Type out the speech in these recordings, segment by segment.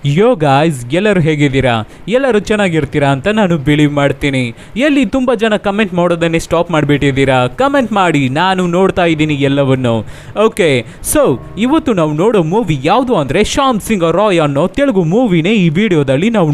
ಯೋ guys, ಎಲ್ಲರೂ ಹೇಗಿದ್ದೀರಾ? ಎಲ್ಲರೂ ಚೆನ್ನಾಗಿರ್ತೀರಾ ಅಂತ ನಾನು ಬಿಲೀವ್ ಮಾಡ್ತೀನಿ. ಎಲ್ಲಿ ತುಂಬ ಜನ ಕಮೆಂಟ್ ಮಾಡೋದನ್ನೇ ಸ್ಟಾಪ್ ಮಾಡಿಬಿಟ್ಟಿದ್ದೀರಾ. ಕಮೆಂಟ್ ಮಾಡಿ, ನಾನು ನೋಡ್ತಾ ಇದ್ದೀನಿ ಎಲ್ಲವನ್ನು. ಓಕೆ, ಸೊ ಇವತ್ತು ನಾವು ನೋಡೋ ಮೂವಿ ಯಾವುದು ಅಂದರೆ ಶ್ಯಾಮ್ ಸಿಂಗ್ ರಾಯ್ ಅನ್ನೋ ತೆಲುಗು ಮೂವಿನೇ ಈ ವಿಡಿಯೋದಲ್ಲಿ ನಾವು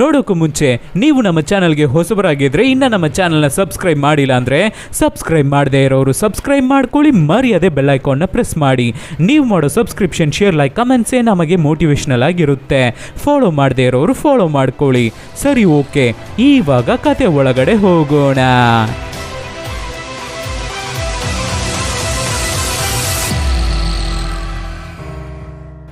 ನೋಡೋಕ್ಕೂ ಮುಂಚೆ ನೀವು ನಮ್ಮ ಚಾನಲ್ಗೆ ಹೊಸಬರಾಗಿದ್ದರೆ ಇನ್ನು ನಮ್ಮ ಚಾನಲ್ನ ಸಬ್ಸ್ಕ್ರೈಬ್ ಮಾಡಿಲ್ಲ ಅಂದರೆ ಸಬ್ಸ್ಕ್ರೈಬ್ ಮಾಡದೇ ಇರೋರು ಸಬ್ಸ್ಕ್ರೈಬ್ ಮಾಡ್ಕೊಳ್ಳಿ, ಮರ್ಯಾದೆ ಬೆಲ್ ಐಕಾನ್ನ ಪ್ರೆಸ್ ಮಾಡಿ. ನೀವು ಮಾಡೋ ಸಬ್ಸ್ಕ್ರಿಪ್ಷನ್, ಶೇರ್, ಲೈಕ್, ಕಮೆಂಟ್ಸೇ ನಮಗೆ ಮೋಟಿವೇಶನಲ್ ಆಗಿರುತ್ತೆ. ಫಾಲೋ ಮಾಡದೇ ಇರೋರು ಫಾಲೋ ಮಾಡ್ಕೊಳ್ಳಿ. ಸರಿ, ಓಕೆ, ಇವಾಗ ಕತೆ ಒಳಗಡೆ ಹೋಗೋಣ.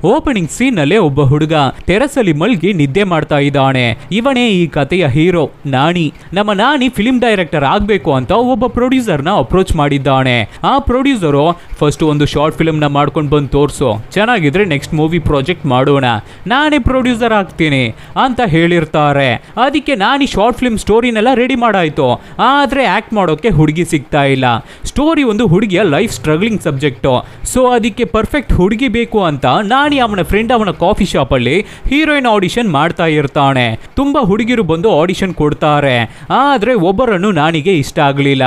ಓಪನಿಂಗ್ ಸೀನ್ ನಲ್ಲಿ ಒಬ್ಬ ಹುಡುಗ ಟೆರಸ್ ಅಲ್ಲಿ ಮಲ್ಗಿ ನಿದ್ದೆ ಮಾಡ್ತಾ ಇದ್ದಾನೆ. ಇವನೇ ಈ ಕಥೆಯ ಹೀರೋ ನಾಣಿ. ನಮ್ಮ ನಾಣಿ ಫಿಲ್ಮ್ ಡೈರೆಕ್ಟರ್ ಆಗ್ಬೇಕು ಅಂತ ಒಬ್ಬ ಪ್ರೊಡ್ಯೂಸರ್ ನ ಅಪ್ರೋಚ್ ಮಾಡಿದ್ದಾನೆ. ಆ ಪ್ರೊಡ್ಯೂಸರು ಫಸ್ಟ್ ಒಂದು ಶಾರ್ಟ್ ಫಿಲ್ಮ್ ನ ಮಾಡ್ಕೊಂಡು ಬಂದು ತೋರ್ಸು, ಚೆನ್ನಾಗಿದ್ರೆ ನೆಕ್ಸ್ಟ್ ಮೂವಿ ಪ್ರಾಜೆಕ್ಟ್ ಮಾಡೋಣ, ನಾನೇ ಪ್ರೊಡ್ಯೂಸರ್ ಆಗ್ತೀನಿ ಅಂತ ಹೇಳಿರ್ತಾರೆ. ಅದಕ್ಕೆ ನಾನಿ ಶಾರ್ಟ್ ಫಿಲ್ಮ್ ಸ್ಟೋರಿನೆಲ್ಲ ರೆಡಿ ಮಾಡಾಯ್ತು. ಆದ್ರೆ ಆಕ್ಟ್ ಮಾಡೋಕೆ ಹುಡುಗಿ ಸಿಗ್ತಾ ಇಲ್ಲ. ಸ್ಟೋರಿ ಒಂದು ಹುಡುಗಿಯ ಲೈಫ್ ಸ್ಟ್ರಗ್ಲಿಂಗ್ ಸಬ್ಜೆಕ್ಟ್. ಸೊ ಅದಕ್ಕೆ ಪರ್ಫೆಕ್ಟ್ ಹುಡುಗಿ ಬೇಕು ಅಂತ ನಾನಿ ಅವನ ಫ್ರೆಂಡ್ ಅವನ ಕಾಫಿ ಶಾಪ್ ಅಲ್ಲಿ ಹೀರೋಯಿನ್ ಆಡಿಷನ್ ಮಾಡ್ತಾ ಇರ್ತಾನೆ. ತುಂಬಾ ಹುಡುಗಿರು ಬಂದು ಆಡಿಷನ್ ಕೊಡ್ತಾರೆ. ಆದ್ರೆ ಒಬ್ಬರನ್ನು ನಾನಿಗೆ ಇಷ್ಟ ಆಗಲಿಲ್ಲ.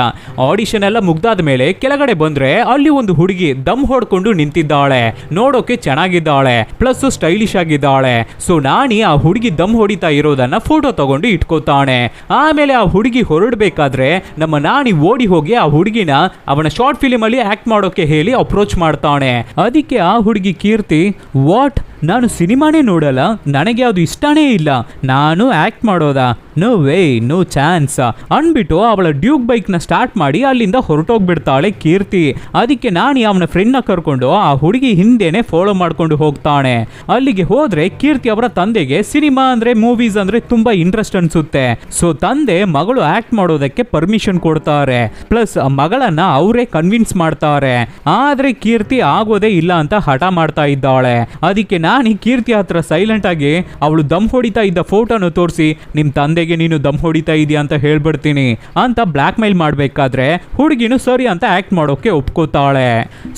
ಆಡಿಷನ್ ಎಲ್ಲ ಮುಗ್ದಾದ ಮೇಲೆ ಕೆಳಗಡೆ ಬಂದ್ರೆ ಅಲ್ಲಿ ಒಂದು ಹುಡುಗಿ ದಮ್ ಹೊಡ್ಕೊಂಡು ನಿಂತಿದ್ದಾಳೆ. ನೋಡೋಕೆ ಚೆನ್ನಾಗಿದ್ದಾಳೆ, ಪ್ಲಸ್ ಸ್ಟೈಲಿಶ್ ಆಗಿದ್ದಾಳೆ. ಸೊ ನಾನಿ ಆ ಹುಡುಗಿ ದಮ್ ಹೊಡಿತಾ ಇರೋದನ್ನ ಫೋಟೋ ತಗೊಂಡು ಇಟ್ಕೋತಾನೆ. ಆಮೇಲೆ ಆ ಹುಡುಗಿ ಹೊರಡ್ಬೇಕಾದ್ರೆ ನಮ್ಮ ನಾನಿ ಓಡಿ ಹೋಗಿ ಆ ಹುಡುಗಿನ ಅವನ ಶಾರ್ಟ್ ಫಿಲಿಮ್ ಅಲ್ಲಿ ಆಕ್ಟ್ ಮಾಡೋಕೆ ಹೇಳಿ ಅಪ್ರೋಚ್ ಮಾಡ್ತಾನೆ. ಅದಕ್ಕೆ ಆ ಹುಡುಗಿ ಕೀರ್ತಿ, ವಾಟ್, ನಾನು ಸಿನಿಮಾನೇ ನೋಡಲ್ಲ, ನನಗೆ ಅದು ಇಷ್ಟನೇ ಇಲ್ಲ, ನಾನು ಆಕ್ಟ್ ಮಾಡೋದಾ? ನೋ ವೇ, ನೋ ಚಾನ್ಸ್ ಅನ್ಬಿಟ್ಟು ಅವಳ ಡ್ಯೂಕ್ ಬೈಕ್ ನ ಸ್ಟಾರ್ಟ್ ಮಾಡಿ ಅಲ್ಲಿಂದ ಹೊರಟೋಗ್ಬಿಡ್ತಾಳೆ ಕೀರ್ತಿ. ಅದಕ್ಕೆ ನಾನು ಅವನ ಫ್ರೆಂಡ್ ನ ಕರ್ಕೊಂಡು ಆ ಹುಡುಗಿ ಹಿಂದೆನೆ ಫಾಲೋ ಮಾಡ್ಕೊಂಡು ಹೋಗ್ತಾನೆ. ಅಲ್ಲಿಗೆ ಹೋದ್ರೆ ಕೀರ್ತಿ ಅವರ ತಂದೆಗೆ ಸಿನಿಮಾ ಅಂದ್ರೆ, ಮೂವೀಸ್ ಅಂದ್ರೆ ತುಂಬಾ ಇಂಟ್ರೆಸ್ಟ್ ಅನ್ಸುತ್ತೆ. ಸೊ ತಂದೆ ಮಗಳು ಆಕ್ಟ್ ಮಾಡೋದಕ್ಕೆ ಪರ್ಮಿಷನ್ ಕೊಡ್ತಾರೆ, ಪ್ಲಸ್ ಮಗಳನ್ನ ಅವರೇ ಕನ್ವಿನ್ಸ್ ಮಾಡ್ತಾರೆ. ಆದ್ರೆ ಕೀರ್ತಿ ಆಗೋದೇ ಇಲ್ಲ ಅಂತ ಹಠ ಮಾಡ್ತಾ ಇದ್ದಾಳೆ. ಅದಕ್ಕೆ ನಾನು ಕೀರ್ತಿ ಹತ್ರ ಸೈಲೆಂಟ್ ಆಗಿ ಅವಳು ದಮ್ ಹೊಡಿತಾ ಇದ್ದ ಫೋಟೋನು ತೋರಿಸಿ, ನಿಮ್ ತಂದೆಗೆ ನೀನು ದಮ್ ಹೊಡಿತಾ ಇದೀಯ ಅಂತ ಹೇಳ್ಬಿಡ್ತೀನಿ ಅಂತ ಬ್ಲಾಕ್ ಮೇಲ್ ಮಾಡ್ಬೇಕಾದ್ರೆ ಹುಡುಗಿನು ಸರಿ ಅಂತ ಆಕ್ಟ್ ಮಾಡೋಕೆ ಒಪ್ಕೋತಾಳೆ.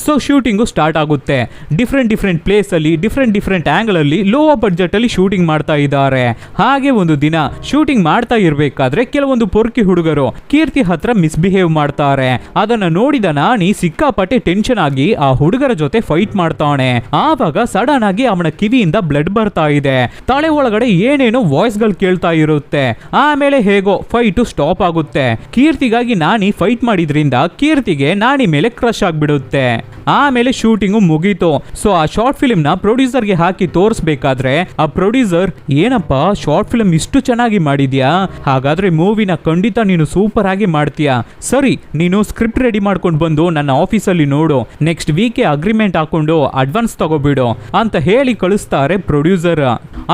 ಸೊ ಶೂಟಿಂಗು ಸ್ಟಾರ್ಟ್ ಆಗುತ್ತೆ. ಡಿಫ್ರೆಂಟ್ ಪ್ಲೇಸ್ ಅಲ್ಲಿ ಡಿಫ್ರೆಂಟ್ ಆಂಗಲ್ ಅಲ್ಲಿ ಲೋ ಬಡ್ಜೆಟ್ ಅಲ್ಲಿ ಶೂಟಿಂಗ್ ಮಾಡ್ತಾ ಇದ್ದಾರೆ. ಹಾಗೆ ಒಂದು ದಿನ ಶೂಟಿಂಗ್ ಮಾಡ್ತಾ ಇರ್ಬೇಕಾದ್ರೆ ಕೆಲವೊಂದು ಪೊರ್ಕಿ ಹುಡುಗರು ಕೀರ್ತಿ ಹತ್ರ ಮಿಸ್ಬಿಹೇವ್ ಮಾಡ್ತಾರೆ. ಅದನ್ನ ನೋಡಿದ ನಾನಿ ಸಿಕ್ಕಾಪಟ್ಟೆ ಟೆನ್ಷನ್ ಆಗಿ ಆ ಹುಡುಗರ ಜೊತೆ ಫೈಟ್ ಮಾಡ್ತಾನೆ. ಆವಾಗ ಸಡನ್ ಆಗಿ ಅವನ ಕಿವಿಯಿಂದ ಬ್ಲಡ್ ಬರ್ತಾ ಇದೆ. ತಲೆ ಒಳಗಡೆ ಏನೇನೋ ವಾಯ್ಸ್ ಗಳು ಕೇಳ್ತಾ ಇರುತ್ತೆ. ಆಮೇಲೆ ಹೇಗೋ ಫೈಟ್ ಸ್ಟಾಪ್ ಆಗುತ್ತೆ. ಕೀರ್ತಿಗಾಗಿ ನಾನಿ ಫೈಟ್ ಮಾಡಿದ್ರಿಂದ ಕೀರ್ತಿಗೆ ನಾನಿ ಮೇಲೆ ಕ್ರಶ್ ಆಗ್ಬಿಡುತ್ತೆ. ಆಮೇಲೆ ಶೂಟಿಂಗು ಮುಗೀತು. ಸೊ ಆ ಶಾರ್ಟ್ ಫಿಲ್ಮ್ ನ ಪ್ರೊಡ್ಯೂಸರ್ ಗೆ ಹಾಕಿ ತೋರಿಸಬೇಕಾದ್ರೆ ಆ ಪ್ರೊಡ್ಯೂಸರ್, ಏನಪ್ಪ ಶಾರ್ಟ್ ಫಿಲ್ಮ್ ಇಷ್ಟು ಚೆನ್ನಾಗಿ ಮಾಡಿದ್ಯಾ, ಹಾಗಾದ್ರೆ ಮೂವಿನ ಖಂಡಿತ ನೀನು ಸೂಪರ್ ಆಗಿ ಮಾಡ್ತೀಯಾ, ಸರಿ ನೀನು ಸ್ಕ್ರಿಪ್ಟ್ ರೆಡಿ ಮಾಡ್ಕೊಂಡು ಬಂದು ನನ್ನ ಆಫೀಸಲ್ಲಿ ನೋಡು, ನೆಕ್ಸ್ಟ್ ವೀಕೆ ಅಗ್ರಿಮೆಂಟ್ ಹಾಕೊಂಡು ಅಡ್ವಾನ್ಸ್ ತಗೋಬಿಡು ಅಂತ ಹೇಳಿ ಕಳಿಸ್ತಾರೆ ಪ್ರೊಡ್ಯೂಸರ್.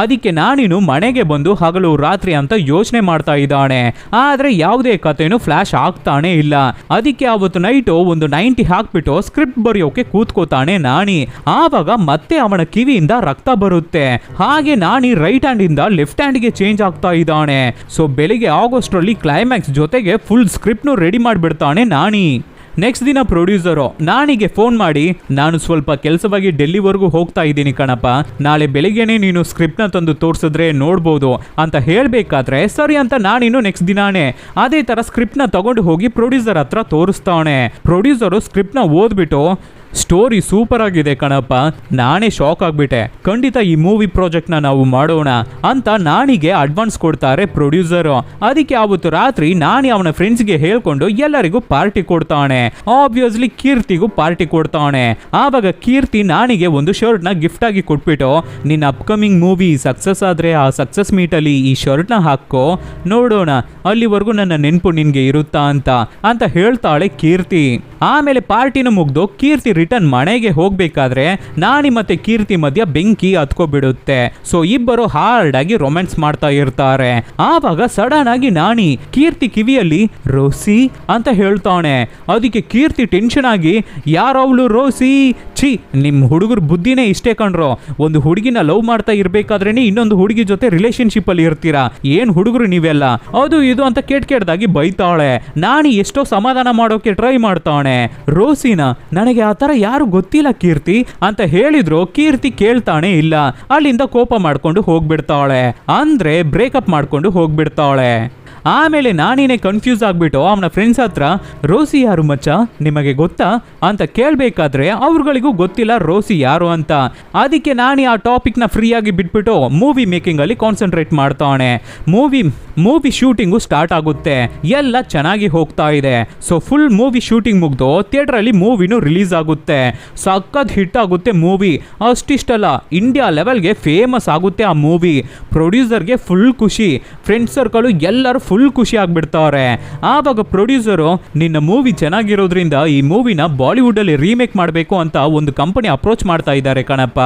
ಅದಕ್ಕೆ ನಾನಿನು ಮನೆಗೆ ಬಂದು ಹಗಲು ರಾತ್ರಿ ಅಂತ ಯೋಚನೆ ಮಾಡ್ತಾ ಇದ್ದಾನೆ. ಆದ್ರೆ ಯಾವುದೇ ಕಥೆನೂ ಫ್ಲಾಶ್ ಆಗ್ತಾನೆ ಇಲ್ಲ. ಅದಕ್ಕೆ ಅವತ್ತು ನೈಟು ಒಂದು 90 ಹಾಕ್ಬಿಟ್ಟು ಸ್ಕ್ರಿಪ್ಟ್ ಬರೆಯೋಕೆ ಕೂತ್ಕೋತಾನೆ ನಾನಿ. ಆವಾಗ ಮತ್ತೆ ಅವನ ಕಿವಿಯಿಂದ ರಕ್ತ ಬರುತ್ತೆ. ಹಾಗೆ ನಾನಿ ರೈಟ್ ಹ್ಯಾಂಡ್ ಇಂದ ಲೆಫ್ಟ್ ಹ್ಯಾಂಡ್ ಗೆ ಚೇಂಜ್ ಆಗ್ತಾ ಇದ್ದಾನೆ. ಸೊ ಬೆಳಿಗ್ಗೆ ಆಗೋಷ್ಟರಲ್ಲಿ ಕ್ಲೈಮ್ಯಾಕ್ಸ್ ಜೊತೆಗೆ ಫುಲ್ ಸ್ಕ್ರಿಪ್ಟ್ ನು ರೆಡಿ ಮಾಡಿಬಿಡ್ತಾನೆ ನಾನಿ. ನೆಕ್ಸ್ಟ್ ದಿನ ಪ್ರೊಡ್ಯೂಸರು ನಾನಿಗೆ ಫೋನ್ ಮಾಡಿ, ನಾನು ಸ್ವಲ್ಪ ಕೆಲಸವಾಗಿ ಡೆಲ್ಲಿವರೆಗೂ ಹೋಗ್ತಾ ಇದ್ದೀನಿ ಕಣಪ್ಪ, ನಾಳೆ ಬೆಳಿಗ್ಗೆನೆ ನೀನು ಸ್ಕ್ರಿಪ್ಟ್ನ ತಂದು ತೋರಿಸಿದ್ರೆ ನೋಡ್ಬೋದು ಅಂತ ಹೇಳಬೇಕಾದ್ರೆ ಸರಿ ಅಂತ ನಾನಿನ್ನು ನೆಕ್ಸ್ಟ್ ದಿನಾನೇ ಅದೇ ಥರ ಸ್ಕ್ರಿಪ್ಟ್ನ ತಗೊಂಡು ಹೋಗಿ ಪ್ರೊಡ್ಯೂಸರ್ ಹತ್ರ ತೋರಿಸ್ತಾನೆ. ಪ್ರೊಡ್ಯೂಸರು ಸ್ಕ್ರಿಪ್ಟ್ನ ಓದ್ಬಿಟ್ಟು, ಸ್ಟೋರಿ ಸೂಪರ್ ಆಗಿದೆ ಕಣಪ್ಪ, ನಾನೇ ಶಾಕ್ ಆಗ್ಬಿಟ್ಟೆ, ಖಂಡಿತ ಈ ಮೂವಿ ಪ್ರಾಜೆಕ್ಟ್ ನ ನಾವು ಮಾಡೋಣ ಅಂತ ನಾನಿಗೆ ಅಡ್ವಾನ್ಸ್ ಕೊಡ್ತಾರೆ ಪ್ರೊಡ್ಯೂಸರ್. ಅದಕ್ಕೆ ಅವತ್ತು ರಾತ್ರಿ ನಾನಿ ಅವನ ಫ್ರೆಂಡ್ಸ್ಗೆ ಹೇಳ್ಕೊಂಡು ಎಲ್ಲರಿಗೂ ಪಾರ್ಟಿ ಕೊಡ್ತಾನೆ. ಆಬ್ವಿಯಸ್ಲಿ ಕೀರ್ತಿಗೂ ಪಾರ್ಟಿ ಕೊಡ್ತಾನೆ. ಆವಾಗ ಕೀರ್ತಿ ನಾನಿಗೆ ಒಂದು ಶರ್ಟ್ ನ ಗಿಫ್ಟ್ ಆಗಿ ಕೊಟ್ಬಿಟ್ಟು, ನಿನ್ನ ಅಪ್ಕಮಿಂಗ್ ಮೂವಿ ಸಕ್ಸಸ್ ಆದ್ರೆ ಆ ಸಕ್ಸಸ್ ಮೀಟ್ ಅಲ್ಲಿ ಈ ಶರ್ಟ್ ನ ಹಾಕೋ, ನೋಡೋಣ ಅಲ್ಲಿವರೆಗೂ ನನ್ನ ನೆನಪು ನಿನ್ಗೆ ಇರುತ್ತಾ ಅಂತ ಹೇಳ್ತಾಳೆ ಕೀರ್ತಿ. ಆಮೇಲೆ ಪಾರ್ಟಿನ ಮುಗ್ದು ಕೀರ್ತಿ ರಿಟರ್ನ್ ಮನೆಗೆ ಹೋಗ್ಬೇಕಾದ್ರೆ ನಾನಿ ಮತ್ತೆ ಕೀರ್ತಿ ಮಧ್ಯ ಬೆಂಕಿ ಹತ್ಕೋಬಿಡುತ್ತೆ. ಸೊ ಇಬ್ಬರು ಹಾರ್ಡ್ ಆಗಿ ರೊಮ್ಯಾನ್ಸ್ ಮಾಡ್ತಾ ಇರ್ತಾರೆ. ಆವಾಗ ಸಡನ್ ಆಗಿ ನಾನಿ ಕೀರ್ತಿ ಕಿವಿಯಲ್ಲಿ ರೋಸಿ ಅಂತ ಹೇಳ್ತಾನೆ. ಅದಕ್ಕೆ ಕೀರ್ತಿ ಟೆನ್ಷನ್ ಆಗಿ, ಯಾರವಳು ರೋಸಿ, ಛೀ ನಿಮ್ ಹುಡುಗರ ಬುದ್ಧಿನೇ ಇಷ್ಟೇ ಕಣ್ರೋ, ಒಂದು ಹುಡುಗಿನ ಲವ್ ಮಾಡ್ತಾ ಇರ್ಬೇಕಾದ್ರೇನೆ ಇನ್ನೊಂದು ಹುಡುಗಿ ಜೊತೆ ರಿಲೇಶನ್ಶಿಪ್ ಅಲ್ಲಿ ಇರ್ತೀರಾ, ಏನ್ ಹುಡುಗರು ನೀವೆಲ್ಲ, ಅದು ಇದು ಅಂತ ಕೆಟ್ಟದಾಗಿ ಬೈತಾಳೆ. ನಾನಿ ಎಷ್ಟೋ ಸಮಾಧಾನ ಮಾಡೋಕೆ ಟ್ರೈ ಮಾಡ್ತಾನೆ. ಹೇಳ್ತಾನೆ, ರೋಸಿನ ನನಗೆ ಆ ತರ ಯಾರು ಗೊತ್ತಿಲ್ಲ ಕೀರ್ತಿ ಅಂತ ಹೇಳಿದ್ರು. ಕೀರ್ತಿ ಕೇಳ್ತಾನೆ ಇಲ್ಲ, ಅಲ್ಲಿಂದ ಕೋಪ ಮಾಡ್ಕೊಂಡು ಹೋಗ್ಬಿಡ್ತಾಳೆ, ಅಂದ್ರೆ ಬ್ರೇಕಪ್ ಮಾಡ್ಕೊಂಡು ಹೋಗ್ಬಿಡ್ತಾಳೆ. ಆಮೇಲೆ ನಾನಿನೇ ಕನ್ಫ್ಯೂಸ್ ಆಗ್ಬಿಟ್ಟು ಅವನ ಫ್ರೆಂಡ್ಸ್ ಹತ್ರ ರೋಸಿ ಯಾರು ಮಚ್ಚ ನಿಮಗೆ ಗೊತ್ತಾ ಅಂತ ಕೇಳಬೇಕಾದ್ರೆ ಅವ್ರುಗಳಿಗೂ ಗೊತ್ತಿಲ್ಲ ರೋಸಿ ಯಾರು ಅಂತ. ಅದಕ್ಕೆ ನಾನಿ ಆ ಟಾಪಿಕ್ನ ಫ್ರೀಯಾಗಿ ಬಿಟ್ಬಿಟ್ಟು ಮೂವಿ ಮೇಕಿಂಗ್ ಅಲ್ಲಿ ಕಾನ್ಸಂಟ್ರೇಟ್ ಮಾಡ್ತಾನೆ. ಮೂವಿ ಶೂಟಿಂಗು ಸ್ಟಾರ್ಟ್ ಆಗುತ್ತೆ, ಎಲ್ಲ ಚೆನ್ನಾಗಿ ಹೋಗ್ತಾ ಇದೆ. ಸೊ ಫುಲ್ ಮೂವಿ ಶೂಟಿಂಗ್ ಮುಗ್ದು ಥಿಯೇಟರ್ ಅಲ್ಲಿ ಮೂವಿನೂ ರಿಲೀಸ್ ಆಗುತ್ತೆ. ಸಖತ್ ಹಿಟ್ ಆಗುತ್ತೆ ಮೂವಿ. ಅಷ್ಟಿಷ್ಟಲ್ಲ, ಇಂಡಿಯಾ ಲೆವೆಲ್ಗೆ ಫೇಮಸ್ ಆಗುತ್ತೆ ಆ ಮೂವಿ. ಪ್ರೊಡ್ಯೂಸರ್ಗೆ ಫುಲ್ ಖುಷಿ, ಫ್ರೆಂಡ್ಸ್ ಸರ್ಕಲ್ ಎಲ್ಲರೂ ಫುಲ್ ಖುಷಿ ಆಗ್ಬಿಡ್ತಾರೆ. ಆವಾಗ ಪ್ರೊಡ್ಯೂಸರು ನಿನ್ನ ಮೂವಿ ಚೆನ್ನಾಗಿರೋದ್ರಿಂದ ಈ ಮೂವಿನ ಬಾಲಿವುಡ್ ಅಲ್ಲಿ ರೀಮೇಕ್ ಮಾಡಬೇಕು ಅಂತ ಒಂದು ಕಂಪನಿ ಅಪ್ರೋಚ್ ಮಾಡ್ತಾ ಇದ್ದಾರೆ ಕಣಪ್ಪ,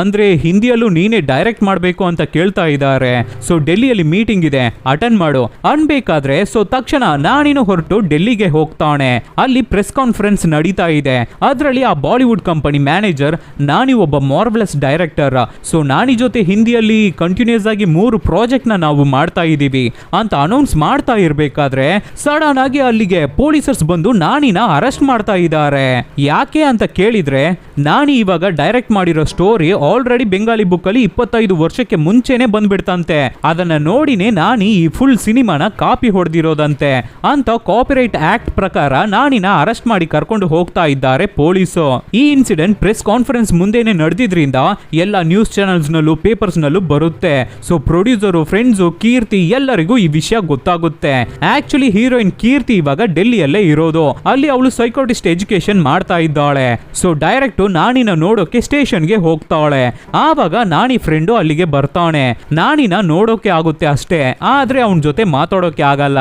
ಅಂದ್ರೆ ಹಿಂದಿಯಲ್ಲೂ ನೀನೇ ಡೈರೆಕ್ಟ್ ಮಾಡಬೇಕು ಅಂತ ಕೇಳ್ತಾ ಇದ್ದಾರೆ. ಸೊ ಡೆಲ್ಲಿಯಲ್ಲಿ ಮೀಟಿಂಗ್ ಇದೆ, ಅಟೆಂಡ್ ಮಾಡು ಅನ್ಬೇಕಾದ್ರೆ ಸೊ ತಕ್ಷಣ ನಾನಿನು ಹೊರಟು ಡೆಲ್ಲಿಗೆ ಹೋಗ್ತಾನೆ. ಅಲ್ಲಿ ಪ್ರೆಸ್ ಕಾನ್ಫರೆನ್ಸ್ ನಡೀತಾ ಇದೆ. ಅದರಲ್ಲಿ ಆ ಬಾಲಿವುಡ್ ಕಂಪನಿ ಮ್ಯಾನೇಜರ್ ನಾನಿ ಒಬ್ಬ ಮಾರ್ವಲಸ್ ಡೈರೆಕ್ಟರ್, ಸೊ ನಾನಿ ಜೊತೆ ಹಿಂದಿಯಲ್ಲಿ ಕಂಟಿನ್ಯೂಸ್ ಆಗಿ 3 ಪ್ರಾಜೆಕ್ಟ್ ನಾವು ಮಾಡ್ತಾ ಇದೀವಿ ಅಂತ ಅನೌನ್ಸ್ ಮಾಡ್ತಾ ಇರ್ಬೇಕಾದ್ರೆ ಸಡನ್ ಆಗಿ ಅಲ್ಲಿಗೆ ಪೊಲೀಸರ್ಸ್ ಬಂದು ನಾನಿನ ಅರೆಸ್ಟ್ ಮಾಡ್ತಾ ಇದ್ದಾರೆ. ಯಾಕೆ ಅಂತ ಕೇಳಿದ್ರೆ ನಾನಿ ಇವಾಗ ಡೈರೆಕ್ಟ್ ಮಾಡಿರೋ ಸ್ಟೋರಿ ಆಲ್ರೆಡಿ ಬೆಂಗಾಲಿ ಬುಕ್ ಅಲ್ಲಿ 25 ವರ್ಷಕ್ಕೆ ಮುಂಚೆನೆ ಬಂದ್ಬಿಡ್ತಂತೆ. ಅದನ್ನ ನೋಡಿನೇ ನಾನಿ ಈ ಫುಲ್ ಸಿನಿಮಾನ ಕಾಪಿ ಹೊಡೆದಿರೋದಂತೆ ಅಂತ ಕಾಪಿರೈಟ್ ಆಕ್ಟ್ ಪ್ರಕಾರ ನಾನಿನ ಅರೆಸ್ಟ್ ಮಾಡಿ ಕರ್ಕೊಂಡು ಹೋಗ್ತಾ ಇದ್ದಾರೆ ಪೊಲೀಸು. ಈ ಇನ್ಸಿಡೆಂಟ್ ಪ್ರೆಸ್ ಕಾನ್ಫರೆನ್ಸ್ ಮುಂದೆನೆ ನಡೆದಿದ್ರಿಂದ ಎಲ್ಲ ನ್ಯೂಸ್ ಚಾನೆಲ್ಸ್ ನಲ್ಲೂ ಪೇಪರ್ಸ್ ನಲ್ಲೂ ಬರುತ್ತೆ. ಸೊ ಪ್ರೊಡ್ಯೂಸರು, ಫ್ರೆಂಡ್ಸು, ಕೀರ್ತಿ ಎಲ್ಲರಿಗೂ ಈ ವಿಷಯ ಗೊತ್ತಾಗುತ್ತೆ. ಆಕ್ಚುಲಿ ಹೀರೋಯಿನ್ ಕೀರ್ತಿ ಇವಾಗ ಡೆಲ್ಲಿಯಲ್ಲೇ ಇರೋದು. ಅಲ್ಲಿ ಅವಳು ಸೈಕೋಟಿಸ್ಟ್ ಎಜುಕೇಶನ್ ಮಾಡ್ತಾ ಇದ್ದಾಳೆ. ಸೊ ಡೈರೆಕ್ಟ್ ನಾನಿನ ನೋಡೋಕೆ ಸ್ಟೇಷನ್ಗೆ ಹೋಗ್ತಾಳೆ. ಆವಾಗ ನಾನಿ ಫ್ರೆಂಡು ಅಲ್ಲಿಗೆ ಬರ್ತಾನೆ. ನಾನಿನ ನೋಡೋಕೆ ಆಗುತ್ತೆ ಅಷ್ಟೇ, ಆದ್ರೆ ಅವನ ಜೊತೆ ಮಾತಾಡೋಕೆ ಆಗಲ್ಲ.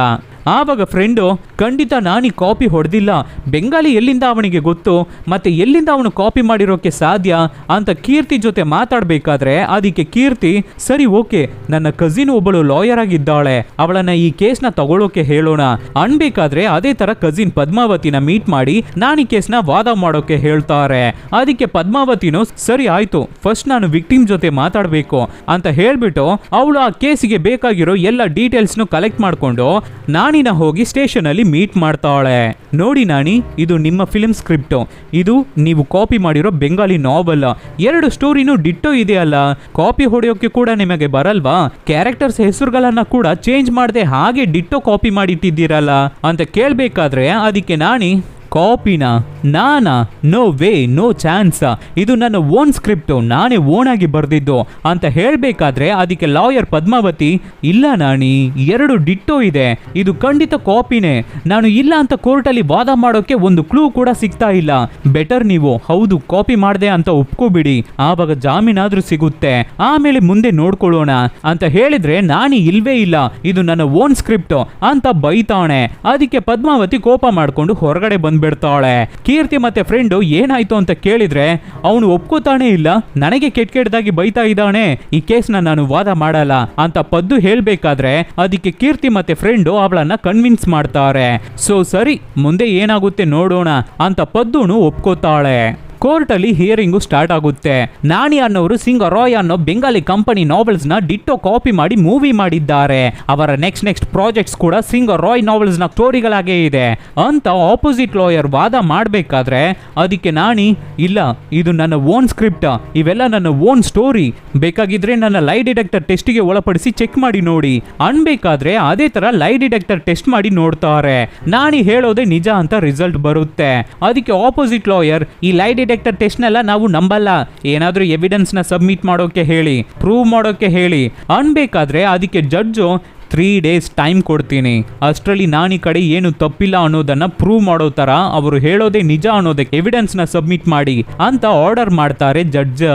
ಆವಾಗ ಫ್ರೆಂಡು ಖಂಡಿತ ನಾನಿ ಕಾಪಿ ಹೊಡೆದಿಲ್ಲ, ಬೆಂಗಾಲಿ ಎಲ್ಲಿಂದ ಅವನಿಗೆ ಗೊತ್ತು, ಮತ್ತೆ ಎಲ್ಲಿಂದ ಅವನು ಕಾಪಿ ಮಾಡಿರೋಕೆ ಸಾಧ್ಯ ಅಂತ ಕೀರ್ತಿ ಜೊತೆ ಮಾತಾಡಬೇಕಾದ್ರೆ ಅದಕ್ಕೆ ಕೀರ್ತಿ ಸರಿ ಓಕೆ, ನನ್ನ ಕಸಿನ್ ಒಬ್ಬಳು ಲಾಯರ್ ಆಗಿದ್ದಾಳೆ, ಅವಳನ್ನ ಈ ಕೇಸ್ನ ತಗೊಳ್ಳೋಕೆ ಹೇಳೋಣ ಅನ್ಬೇಕಾದ್ರೆ ಅದೇ ತರ ಕಸಿನ್ ಪದ್ಮಾವತಿನ ಮೀಟ್ ಮಾಡಿ ನಾನಿ ಕೇಸ್ನ ವಾದ ಮಾಡೋಕೆ ಹೇಳ್ತಾರೆ. ಅದಕ್ಕೆ ಪದ್ಮಾವತಿನೂ ಸರಿ ಆಯ್ತು, ಫಸ್ಟ್ ನಾನು ವಿಕ್ಟಿಮ್ ಜೊತೆ ಮಾತಾಡಬೇಕು ಅಂತ ಹೇಳ್ಬಿಟ್ಟು ಅವಳು ಆ ಕೇಸಿಗೆ ಬೇಕಾಗಿರೋ ಎಲ್ಲ ಡೀಟೇಲ್ಸ್ನು ಕಲೆಕ್ಟ್ ಮಾಡ್ಕೊಂಡು ನಾನಿನ ಹೋಗಿ ಸ್ಟೇಷನ್ ಅಲ್ಲಿ ಮೀಟ್ ಮಾಡ್ತಾಳೆ. ನೋಡಿ ನಾನಿ, ಇದು ನಿಮ್ಮ ಫಿಲ್ಮ್ ಸ್ಕ್ರಿಪ್ಟ್, ಇದು ನೀವು ಕಾಪಿ ಮಾಡಿರೋ ಬೆಂಗಾಲಿ ನಾವೆಲ್, 2 ಸ್ಟೋರಿನೂ ಡಿಟ್ಟೋ ಇದೆಯಲ್ಲ, ಕಾಪಿ ಹೊಡೆಯೋಕೆ ಕೂಡ ನಿಮಗೆ ಬರಲ್ವಾ? ಕ್ಯಾರೆಕ್ಟರ್ಸ್ ಹೆಸರುಗಳನ್ನ ಕೂಡ ಚೇಂಜ್ ಮಾಡದೆ ಹಾಗೆ ಡಿಟ್ಟೋ ಕಾಪಿ ಮಾಡಿಟ್ಟಿದ್ದೀರಲ್ಲ ಅಂತ ಕೇಳಬೇಕಾದ್ರೆ ಅದಕ್ಕೆ ನಾನಿ ಕಾಪಿನ ನಾನಾ, ನೋ ವೇ, ನೋ ಚಾನ್ಸ್, ಇದು ನನ್ನ ಓನ್ ಸ್ಕ್ರಿಪ್ಟು, ನಾನೇ ಓನ್ ಆಗಿ ಬರ್ದಿದ್ದು ಅಂತ ಹೇಳ್ಬೇಕಾದ್ರೆ ಅದಕ್ಕೆ ಲಾಯರ್ ಪದ್ಮಾವತಿ ಇಲ್ಲ ನಾನಿ, 2 ಡಿಟ್ಟೋ ಇದೆ, ಇದು ಖಂಡಿತ ಕಾಪಿನೇ, ನಾನು ಇಲ್ಲ ಅಂತ ಕೋರ್ಟಲ್ಲಿ ವಾದ ಮಾಡೋಕೆ ಒಂದು ಕ್ಲೂ ಕೂಡ ಸಿಗ್ತಾ ಇಲ್ಲ, ಬೆಟರ್ ನೀವು ಹೌದು ಕಾಪಿ ಮಾಡ್ದೆ ಅಂತ ಒಪ್ಕೋಬಿಡಿ, ಆವಾಗ ಜಾಮೀನಾದ್ರೂ ಸಿಗುತ್ತೆ, ಆಮೇಲೆ ಮುಂದೆ ನೋಡ್ಕೊಳ್ಳೋಣ ಅಂತ ಹೇಳಿದ್ರೆ ನಾನಿ ಇಲ್ವೇ ಇಲ್ಲ, ಇದು ನನ್ನ ಓನ್ ಸ್ಕ್ರಿಪ್ಟ್ ಅಂತ ಬೈತಾನೆ. ಅದಕ್ಕೆ ಪದ್ಮಾವತಿ ಕೋಪ ಮಾಡ್ಕೊಂಡು ಹೊರಗಡೆ ಬಂದ್ಬಿಡ್ತಾಳೆ. ಕೀರ್ತಿ ಮತ್ತೆ ಫ್ರೆಂಡು ಏನಾಯ್ತು ಅಂತ ಕೇಳಿದ್ರೆ ಅವನು ಒಪ್ಕೋತಾನೆ ಇಲ್ಲ, ನನಗೆ ಕೆಟ್ಟದಾಗಿ ಬೈತಾ ಇದ್ದಾನೆ, ಈ ಕೇಸ್ನ ನಾನು ವಾದ ಮಾಡಲ್ಲ ಅಂತ ಪದ್ದು ಹೇಳ್ಬೇಕಾದ್ರೆ ಅದಕ್ಕೆ ಕೀರ್ತಿ ಮತ್ತೆ ಫ್ರೆಂಡು ಅವಳನ್ನ ಕನ್ವಿನ್ಸ್ ಮಾಡ್ತಾರೆ. ಸೊ ಸರಿ ಮುಂದೆ ಏನಾಗುತ್ತೆ ನೋಡೋಣ ಅಂತ ಪದ್ದುನು ಒಪ್ಕೋತಾಳೆ. ಕೋರ್ಟ್ ಅಲ್ಲಿ ಹಿಯರಿಂಗು ಸ್ಟಾರ್ಟ್ ಆಗುತ್ತೆ. ನಾನಿ ಅನ್ನೋರು ಸಿಂಗ್ ರಾಯ್ ಅನ್ನೋ ಬೆಂಗಾಲಿ ಕಂಪನಿ ನಾವೆಲ್ಸ್ ನ ಡಿಟ್ಟೋ ಕಾಪಿ ಮಾಡಿ ಮೂವಿ ಮಾಡಿದ್ದಾರೆ. ಅವರ ನೆಕ್ಸ್ಟ್ ಪ್ರಾಜೆಕ್ಟ್ಸ್ ಕೂಡ ಸಿಂಗ್ ರಾಯ್ ನಾವೆಲ್ಸ್ ನ ಸ್ಟೋರಿಗಳಾಗೇ ಇದೆ ಅಂತ ಆಪೋಸಿಟ್ ಲಾಯರ್ ವಾದ ಮಾಡಬೇಕಾದ್ರೆ ಅದಕ್ಕೆ ನಾನಿ ಇಲ್ಲ, ಇದು ನನ್ನ ಓನ್ ಸ್ಕ್ರಿಪ್ಟ್, ಇವೆಲ್ಲ ನನ್ನ ಓನ್ ಸ್ಟೋರಿ, ಬೇಕಾಗಿದ್ರೆ ನನ್ನ ಲೈ ಡಿಟೆಕ್ಟರ್ ಟೆಸ್ಟ್ಗೆ ಒಳಪಡಿಸಿ ಚೆಕ್ ಮಾಡಿ ನೋಡಿ ಅನ್ಬೇಕಾದ್ರೆ ಅದೇ ತರ ಲೈ ಡಿಟೆಕ್ಟರ್ ಟೆಸ್ಟ್ ಮಾಡಿ ನೋಡ್ತಾರೆ. ನಾನಿ ಹೇಳೋದೇ ನಿಜ ಅಂತ ರಿಸಲ್ಟ್ ಬರುತ್ತೆ. ಅದಕ್ಕೆ ಆಪೋಸಿಟ್ ಲಾಯರ್ ಈ ಲೈ ಡಿಟೆಕ್ಟರ್ ಟೆಸ್ಟ್ನೆಲ್ಲ ನಾವು ನಂಬಲ್ಲ, ಏನಾದ್ರೂ ಎವಿಡೆನ್ಸ್ ನ ಸಬ್ಮಿಟ್ ಮಾಡೋಕೆ ಹೇಳಿ, ಪ್ರೂವ್ ಮಾಡೋಕೆ ಹೇಳಿ ಅನ್ಬೇಕಾದ್ರೆ ಅದಕ್ಕೆ ಜಡ್ಜು 3 days ಟೈಮ್ ಕೊಡ್ತೀನಿ, ಅಷ್ಟರಲ್ಲಿ ನಾನಿ ಕಡೆ ಏನು ತಪ್ಪಿಲ್ಲ ಅನ್ನೋದನ್ನ ಪ್ರೂವ್ ಮಾಡೋ ತರ ಅವರು ಹೇಳೋದೇ ನಿಜ ಅನ್ನೋದಕ್ಕೆ ಎವಿಡೆನ್ಸ್ ನ ಸಬ್ಮಿಟ್ ಮಾಡಿ ಅಂತ ಆರ್ಡರ್ ಮಾಡ್ತಾರೆ ಜಡ್ಜ್.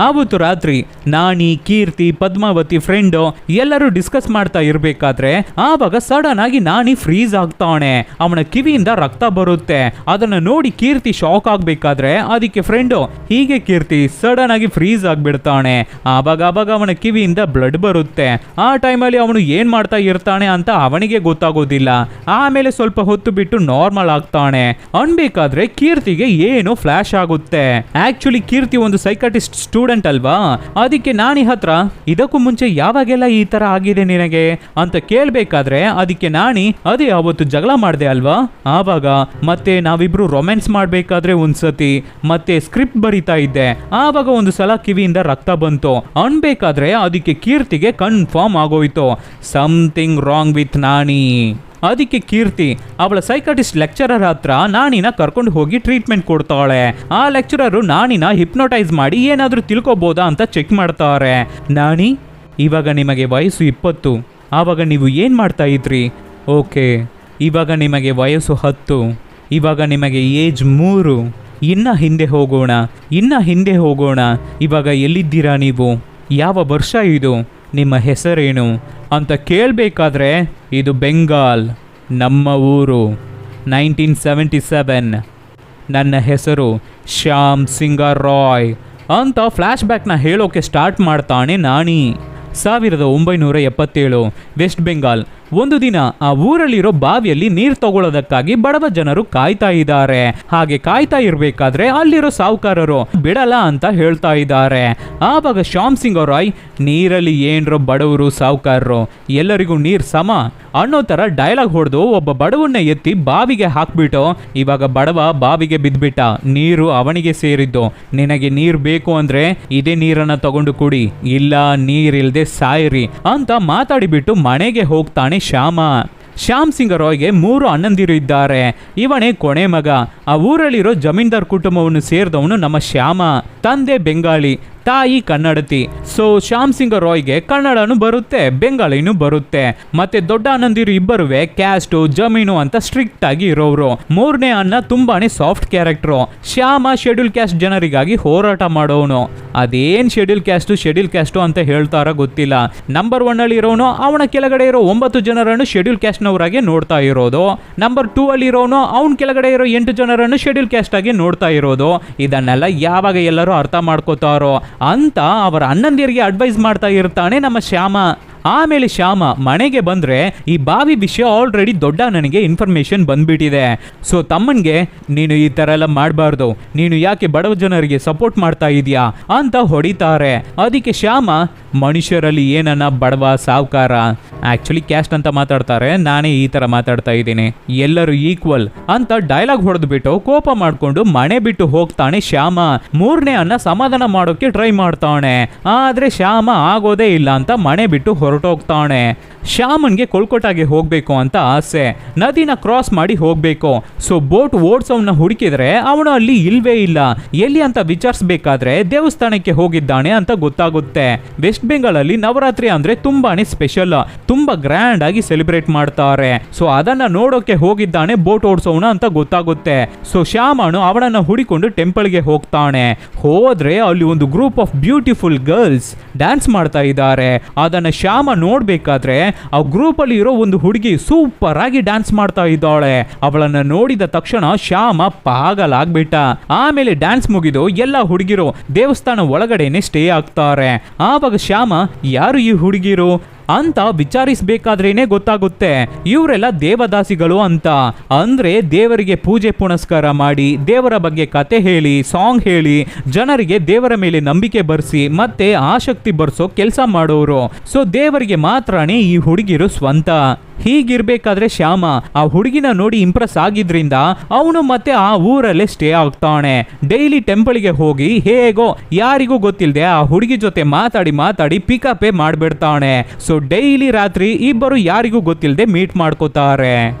ಆವತ್ತು ರಾತ್ರಿ ನಾನಿ, ಕೀರ್ತಿ, ಪದ್ಮಾವತಿ ಫ್ರೆಂಡು ಎಲ್ಲರೂ ಡಿಸ್ಕಸ್ ಮಾಡ್ತಾ ಇರ್ಬೇಕಾದ್ರೆ ಆವಾಗ ಸಡನ್ ಆಗಿ ನಾನಿ ಫ್ರೀಸ್ ಆಗ್ತಾನೆ. ಅವನ ಕಿವಿಯಿಂದ ರಕ್ತ ಬರುತ್ತೆ. ಅದನ್ನ ನೋಡಿ ಕೀರ್ತಿ ಶಾಕ್ ಆಗ್ಬೇಕಾದ್ರೆ ಅದಕ್ಕೆ ಫ್ರೆಂಡು ಹೀಗೆ ಕೀರ್ತಿ ಸಡನ್ ಆಗಿ ಫ್ರೀಸ್ ಆಗ್ಬಿಡ್ತಾನೆ. ಆವಾಗ ಅವನ ಕಿವಿಯಿಂದ ಬ್ಲಡ್ ಬರುತ್ತೆ. ಆ ಟೈಮಲ್ಲಿ ಅವನು ಏನ್ ಮಾಡ್ತಾ ಇರ್ತಾನೆ ಅಂತ ಅವನಿಗೆ ಗೊತ್ತಾಗೋದಿಲ್ಲ. ಆಮೇಲೆ ಸ್ವಲ್ಪ ಹೊತ್ತು ಬಿಟ್ಟು ನಾರ್ಮಲ್ ಆಗ್ತಾನೆ. ಅನ್ಬೇಕಾದ್ರೆ ಕೀರ್ತಿಗೆ ಏನೋ ಫ್ಲಾಶ್ ಆಗುತ್ತೆ. ಆಕ್ಚುಲಿ ಕೀರ್ತಿ ಒಂದು ಸೈಕಾಟಿಸ್ಟ್ ಸ್ಟೂಡೆಂಟ್ ಅಲ್ವಾ, ಅದಕ್ಕೆ ನಾಣಿ ಹತ್ರ ಇದಕ್ಕೂ ಮುಂಚೆ ಯಾವಾಗೆಲ್ಲ ಈ ತರ ಆಗಿದೆ ನಿನಗೆ ಅಂತ ಕೇಳ್ಬೇಕಾದ್ರೆ ಅದಕ್ಕೆ ನಾಣಿ ಅದೇ ಅವತ್ತು ಜಗಳ ಮಾಡ್ದೆ ಅಲ್ವಾ ಆವಾಗ, ಮತ್ತೆ ನಾವಿಬ್ರು ರೊಮ್ಯಾನ್ಸ್ ಮಾಡ್ಬೇಕಾದ್ರೆ ಒಂದ್ಸತಿ, ಮತ್ತೆ ಸ್ಕ್ರಿಪ್ಟ್ ಬರಿತಾ ಇದ್ದೆ ಆವಾಗ ಒಂದು ಸಲ ಕಿವಿಯಿಂದ ರಕ್ತ ಬಂತು ಅನ್ಬೇಕಾದ್ರೆ ಅದಕ್ಕೆ ಕೀರ್ತಿಗೆ ಕನ್ಫರ್ಮ್ ಆಗೋಯ್ತು ಸಮಥಿಂಗ್ ರಾಂಗ್ ವಿತ್ ನಾಣಿ. ಅದಕ್ಕೆ ಕೀರ್ತಿ ಅವಳ ಸೈಕಾಟಿಸ್ಟ್ ಲೆಕ್ಚರರ್ ಹತ್ರ ನಾಣಿನ ಕರ್ಕೊಂಡು ಹೋಗಿ ಟ್ರೀಟ್ಮೆಂಟ್ ಕೊಡ್ತಾಳೆ. ಆ ಲೆಕ್ಚರರು ನಾಣಿನ ಹಿಪ್ನೋಟೈಸ್ ಮಾಡಿ ಏನಾದ್ರೂ ತಿಳ್ಕೊಬೋದಾ ಅಂತ ಚೆಕ್ ಮಾಡ್ತಾರೆ. ನಾಣಿ, ಇವಾಗ ನಿಮಗೆ ವಯಸ್ಸು 20, ಆವಾಗ ನೀವು ಏನ್ ಮಾಡ್ತಾ ಇದ್ರಿ? ಓಕೆ, ಇವಾಗ ನಿಮಗೆ ವಯಸ್ಸು 10, ಇವಾಗ ನಿಮಗೆ ಏಜ್ 3. ಇನ್ನ ಹಿಂದೆ ಹೋಗೋಣ. ಇವಾಗ ಎಲ್ಲಿದ್ದೀರಾ ನೀವು? ಯಾವ ವರ್ಷ ಇದು? ನಿಮ್ಮ ಹೆಸರೇನು ಅಂತ ಕೇಳಬೇಕಾದ್ರೆ ಇದು ಬೆಂಗಾಲ್, ನಮ್ಮ ಊರು, 1977, ನನ್ನ ಹೆಸರು ಶ್ಯಾಮ್ ಸಿಂಗರ್ ರಾಯ್ ಅಂತ ಫ್ಲ್ಯಾಶ್ ಬ್ಯಾಕ್ನ ಹೇಳೋಕೆ ಸ್ಟಾರ್ಟ್ ಮಾಡ್ತಾನೆ ನಾಣಿ. 1977 ವೆಸ್ಟ್ ಬೆಂಗಾಲ್. ಒಂದು ದಿನ ಆ ಊರಲ್ಲಿರೋ ಬಾವಿಯಲ್ಲಿ ನೀರು ತಗೊಳ್ಳೋದಕ್ಕಾಗಿ ಬಡವ ಜನರು ಕಾಯ್ತಾ ಇದ್ದಾರೆ. ಹಾಗೆ ಕಾಯ್ತಾ ಇರ್ಬೇಕಾದ್ರೆ ಅಲ್ಲಿರೋ ಸಾಹುಕಾರರು ಬಿಡಲ್ಲ ಅಂತ ಹೇಳ್ತಾ ಇದ್ದಾರೆ. ಆವಾಗ ಶ್ಯಾಮ್ ಸಿಂಗ್ ರಾಯ್, ನೀರಲ್ಲಿ ಏನ್ರೋ ಬಡವರು ಸಾಹುಕಾರರು, ಎಲ್ಲರಿಗೂ ನೀರು ಸಮ ಅನ್ನೋ ತರ ಡೈಲಾಗ್ ಹೊಡೆದು ಒಬ್ಬ ಬಡವನ್ನ ಎತ್ತಿ ಬಾವಿಗೆ ಹಾಕ್ಬಿಟ್ಟು, ಇವಾಗ ಬಡವ ಬಾವಿಗೆ ಬಿದ್ಬಿಟ್ಟ, ನೀರು ಅವನಿಗೆ ಸೇರಿದ್ದು, ನಿನಗೆ ನೀರು ಬೇಕು ಅಂದ್ರೆ ಇದೇ ನೀರನ್ನ ತಗೊಂಡು ಕುಡಿ, ಇಲ್ಲ ನೀರಿಲ್ದೆ ಸಾಯಿರಿ ಅಂತ ಮಾತಾಡಿಬಿಟ್ಟು ಮನೆಗೆ ಹೋಗ್ತಾನೆ ಶ್ಯಾಮ್ ಸಿಂಗ್ ರಾಯ್ಗೆ 3 ಅಣ್ಣಂದಿರು ಇದ್ದಾರೆ. ಇವನೇ ಕೊನೆ ಮಗ. ಆ ಊರಲ್ಲಿರೋ ಜಮೀನ್ದಾರ್ ಕುಟುಂಬವನ್ನು ಸೇರಿದವನು ನಮ್ಮ ಶ್ಯಾಮ. ತಂದೆ ಬೆಂಗಾಳಿ, ತಾಯಿ ಕನ್ನಡತಿ. ಸೊ ಶ್ಯಾಮ್ ಸಿಂಗ್ ರಾಯ್ಗೆ ಕನ್ನಡನೂ ಬರುತ್ತೆ, ಬೆಂಗಾಳಿನೂ ಬರುತ್ತೆ. ಮತ್ತೆ ದೊಡ್ಡ ಅಣ್ಣಂದಿರು ಇಬ್ಬರುವೆ ಕ್ಯಾಸ್ಟು ಜಮೀನು ಅಂತ ಸ್ಟ್ರಿಕ್ಟ್ ಆಗಿ ಇರೋರು. 3ನೇ ಅಣ್ಣ ತುಂಬಾನೇ soft character. Shyama schedule caste ಜನರಿಗಾಗಿ ಹೋರಾಟ ಮಾಡೋನು. ಅದೇನ್ ಶೆಡ್ಯೂಲ್ ಕ್ಯಾಸ್ಟು ಅಂತ ಹೇಳ್ತಾರ ಗೊತ್ತಿಲ್ಲ. ನಂಬರ್ 1 ಅಲ್ಲಿ ಇರೋನು ಅವನ ಕೆಳಗಡೆ ಇರೋ 9 ಜನರನ್ನು ಶೆಡ್ಯೂಲ್ ಕ್ಯಾಸ್ಟ್ ನವರಾಗೆ ನೋಡ್ತಾ ಇರೋದು. ನಂಬರ್ 2 ಅಲ್ಲಿ ಇರೋನು ಅವನ ಕೆಳಗಡೆ ಇರೋ 8 ಜನರನ್ನು ಶೆಡ್ಯೂಲ್ ಕ್ಯಾಸ್ಟ್ ಆಗಿ ನೋಡ್ತಾ ಇರೋದು. ಇದನ್ನೆಲ್ಲ ಯಾವಾಗ ಎಲ್ಲರೂ ಅರ್ಥ ಮಾಡ್ಕೋತಾರೋ ಅಂತ ಅವರ ಅಣ್ಣಂದಿರಿಗೆ ಅಡ್ವೈಸ್ ಮಾಡ್ತಾ ಇರ್ತಾನೆ ನಮ್ಮ ಶ್ಯಾಮ. ಆಮೇಲೆ ಶ್ಯಾಮ ಮನೆಗೆ ಬಂದ್ರೆ ಈ ಬಾವಿ ವಿಷಯ ಆಲ್ರೆಡಿ ದೊಡ್ಡ ನನಗೆ ಇನ್ಫಾರ್ಮೇಶನ್ ಬಂದ್ಬಿಟ್ಟಿದೆ. ಸೊ ತಮ್ಮನ್ಗೆ, ನೀನು ಈ ತರ ಎಲ್ಲ ಮಾಡಬಾರ್ದು, ನೀನು ಯಾಕೆ ಬಡವ ಜನರಿಗೆ ಸಪೋರ್ಟ್ ಮಾಡ್ತಾ ಇದೀಯಾ ಅಂತ ಹೊಡಿತಾರೆ. ಅದಕ್ಕೆ ಶ್ಯಾಮ, ಮನುಷ್ಯರಲ್ಲಿ ಏನನ್ನ ಬಡವ ಸಾವುಕಾರ, ಆಕ್ಚುಲಿ ಕ್ಯಾಸ್ಟ್ ಅಂತ ಮಾತಾಡ್ತಾರೆ, ನಾನೇ ಈ ತರ ಮಾತಾಡ್ತಾ ಇದ್ದೀನಿ, ಎಲ್ಲರೂ ಈಕ್ವಲ್ ಅಂತ ಡೈಲಾಗ್ ಹೊಡೆದ್ಬಿಟ್ಟು ಕೋಪ ಮಾಡ್ಕೊಂಡು ಮನೆ ಬಿಟ್ಟು ಹೋಗ್ತಾನೆ ಶ್ಯಾಮ. 3ನೇ ಅನ್ನ ಸಮಾಧಾನ ಮಾಡೋಕೆ ಟ್ರೈ ಮಾಡ್ತಾನೆ. ಆದ್ರೆ ಶ್ಯಾಮ ಆಗೋದೇ ಇಲ್ಲ ಅಂತ ಮನೆ ಬಿಟ್ಟು ಹೊರಟೋಗ್ತಾನೆ. ಶ್ಯಾಮನ್ಗೆ ಕೋಲ್ಕತ್ತಾಗೆ ಹೋಗ್ಬೇಕು ಅಂತ ಆಸೆ. ನದಿನ ಕ್ರಾಸ್ ಮಾಡಿ ಹೋಗ್ಬೇಕು. ಸೊ ಬೋಟ್ ಓಡ್ಸೋನ್ನ ಹುಡುಕಿದ್ರೆ ಅವನು ಅಲ್ಲಿ ಇಲ್ವೇ ಇಲ್ಲ. ಎಲ್ಲಿ ಅಂತ ವಿಚಾರಿಸಬೇಕಾದ್ರೆ ದೇವಸ್ಥಾನಕ್ಕೆ ಹೋಗಿದ್ದಾನೆ ಅಂತ ಗೊತ್ತಾಗುತ್ತೆ. ವೆಸ್ಟ್ ಬೆಂಗಾಲ್ ಅಲ್ಲಿ ನವರಾತ್ರಿ ಅಂದ್ರೆ ತುಂಬಾನೇ ಸ್ಪೆಷಲ್, ತುಂಬಾ ಗ್ರ್ಯಾಂಡ್ ಆಗಿ ಸೆಲೆಬ್ರೇಟ್ ಮಾಡ್ತಾರೆ. ಸೊ ಅದನ್ನ ನೋಡೋಕೆ ಹೋಗಿದ್ದಾನೆ ಬೋಟ್ ಓಡಿಸೋಣ ಅಂತ ಗೊತ್ತಾಗುತ್ತೆ. ಸೊ ಶ್ಯಾಮನು ಅವನನ್ನ ಹುಡಿಕೊಂಡು ಟೆಂಪಲ್ಗೆ ಹೋಗ್ತಾನೆ. ಹೋದ್ರೆ ಅಲ್ಲಿ ಒಂದು group of beautiful girls dance ಮಾಡ್ತಾ ಇದ್ದಾರೆ. ಅದನ್ನ ಶ್ಯಾಮ ನೋಡ್ಬೇಕಾದ್ರೆ ಆ ಗ್ರೂಪ್ ಅಲ್ಲಿ ಇರೋ ಒಂದು ಹುಡುಗಿ ಸೂಪರ್ ಆಗಿ ಡ್ಯಾನ್ಸ್ ಮಾಡ್ತಾ ಇದ್ದಾಳೆ. ಅವಳನ್ನ ನೋಡಿದ ತಕ್ಷಣ ಶ್ಯಾಮ ಪಾಗಲಾಗ್ಬಿಟ್ಟ. ಆಮೇಲೆ ಡ್ಯಾನ್ಸ್ ಮುಗಿದು ಎಲ್ಲ ಹುಡುಗಿರು ದೇವಸ್ಥಾನ ಒಳಗಡೆನೆ ಸ್ಟೇ ಆಗ್ತಾರೆ. ಆವಾಗ ಶ್ಯಾಮ, ಯಾರು ಈ ಹುಡುಗಿರು ಅಂತ ವಿಚಾರಿಸಬೇಕಾದ್ರೇನೆ ಗೊತ್ತಾಗುತ್ತೆ ಇವರೆಲ್ಲ ದೇವದಾಸಿಗಳು ಅಂತ. ಅಂದ್ರೆ ದೇವರಿಗೆ ಪೂಜೆ ಪುನಸ್ಕಾರ ಮಾಡಿ, ದೇವರ ಬಗ್ಗೆ ಕತೆ ಹೇಳಿ, ಸಾಂಗ್ ಹೇಳಿ, ಜನರಿಗೆ ದೇವರ ಮೇಲೆ ನಂಬಿಕೆ ಬರ್ಸಿ ಮತ್ತೆ ಆಸಕ್ತಿ ಬರ್ಸೋ ಕೆಲಸ ಮಾಡೋರು. ಸೊ ದೇವರಿಗೆ ಮಾತ್ರನೇ ಈ ಹುಡುಗಿರು ಸ್ವಂತ. ಹೀಗಿರ್ಬೇಕಾದ್ರೆ ಶ್ಯಾಮ ಆ ಹುಡುಗಿನ ನೋಡಿ ಇಂಪ್ರೆಸ್ ಆಗಿದ್ರಿಂದ ಅವನು ಮತ್ತೆ ಆ ಊರಲ್ಲೇ ಸ್ಟೇ ಆಗ್ತಾನೆ. ಡೈಲಿ ಟೆಂಪಲ್ಗೆ ಹೋಗಿ ಹೇಗೋ ಯಾರಿಗೂ ಗೊತ್ತಿಲ್ಲದೆ ಆ ಹುಡುಗಿ ಜೊತೆ ಮಾತಾಡಿ ಪಿಕಪೇ ಮಾಡ್ಬಿಡ್ತಾನೆ. ಸೊ ಡೈಲಿ ರಾತ್ರಿ ಇಬ್ಬರು ಯಾರಿಗೂ ಗೊತ್ತಿಲ್ಲದೆ ಮೀಟ್ ಮಾಡ್ಕೋತಾರೆ.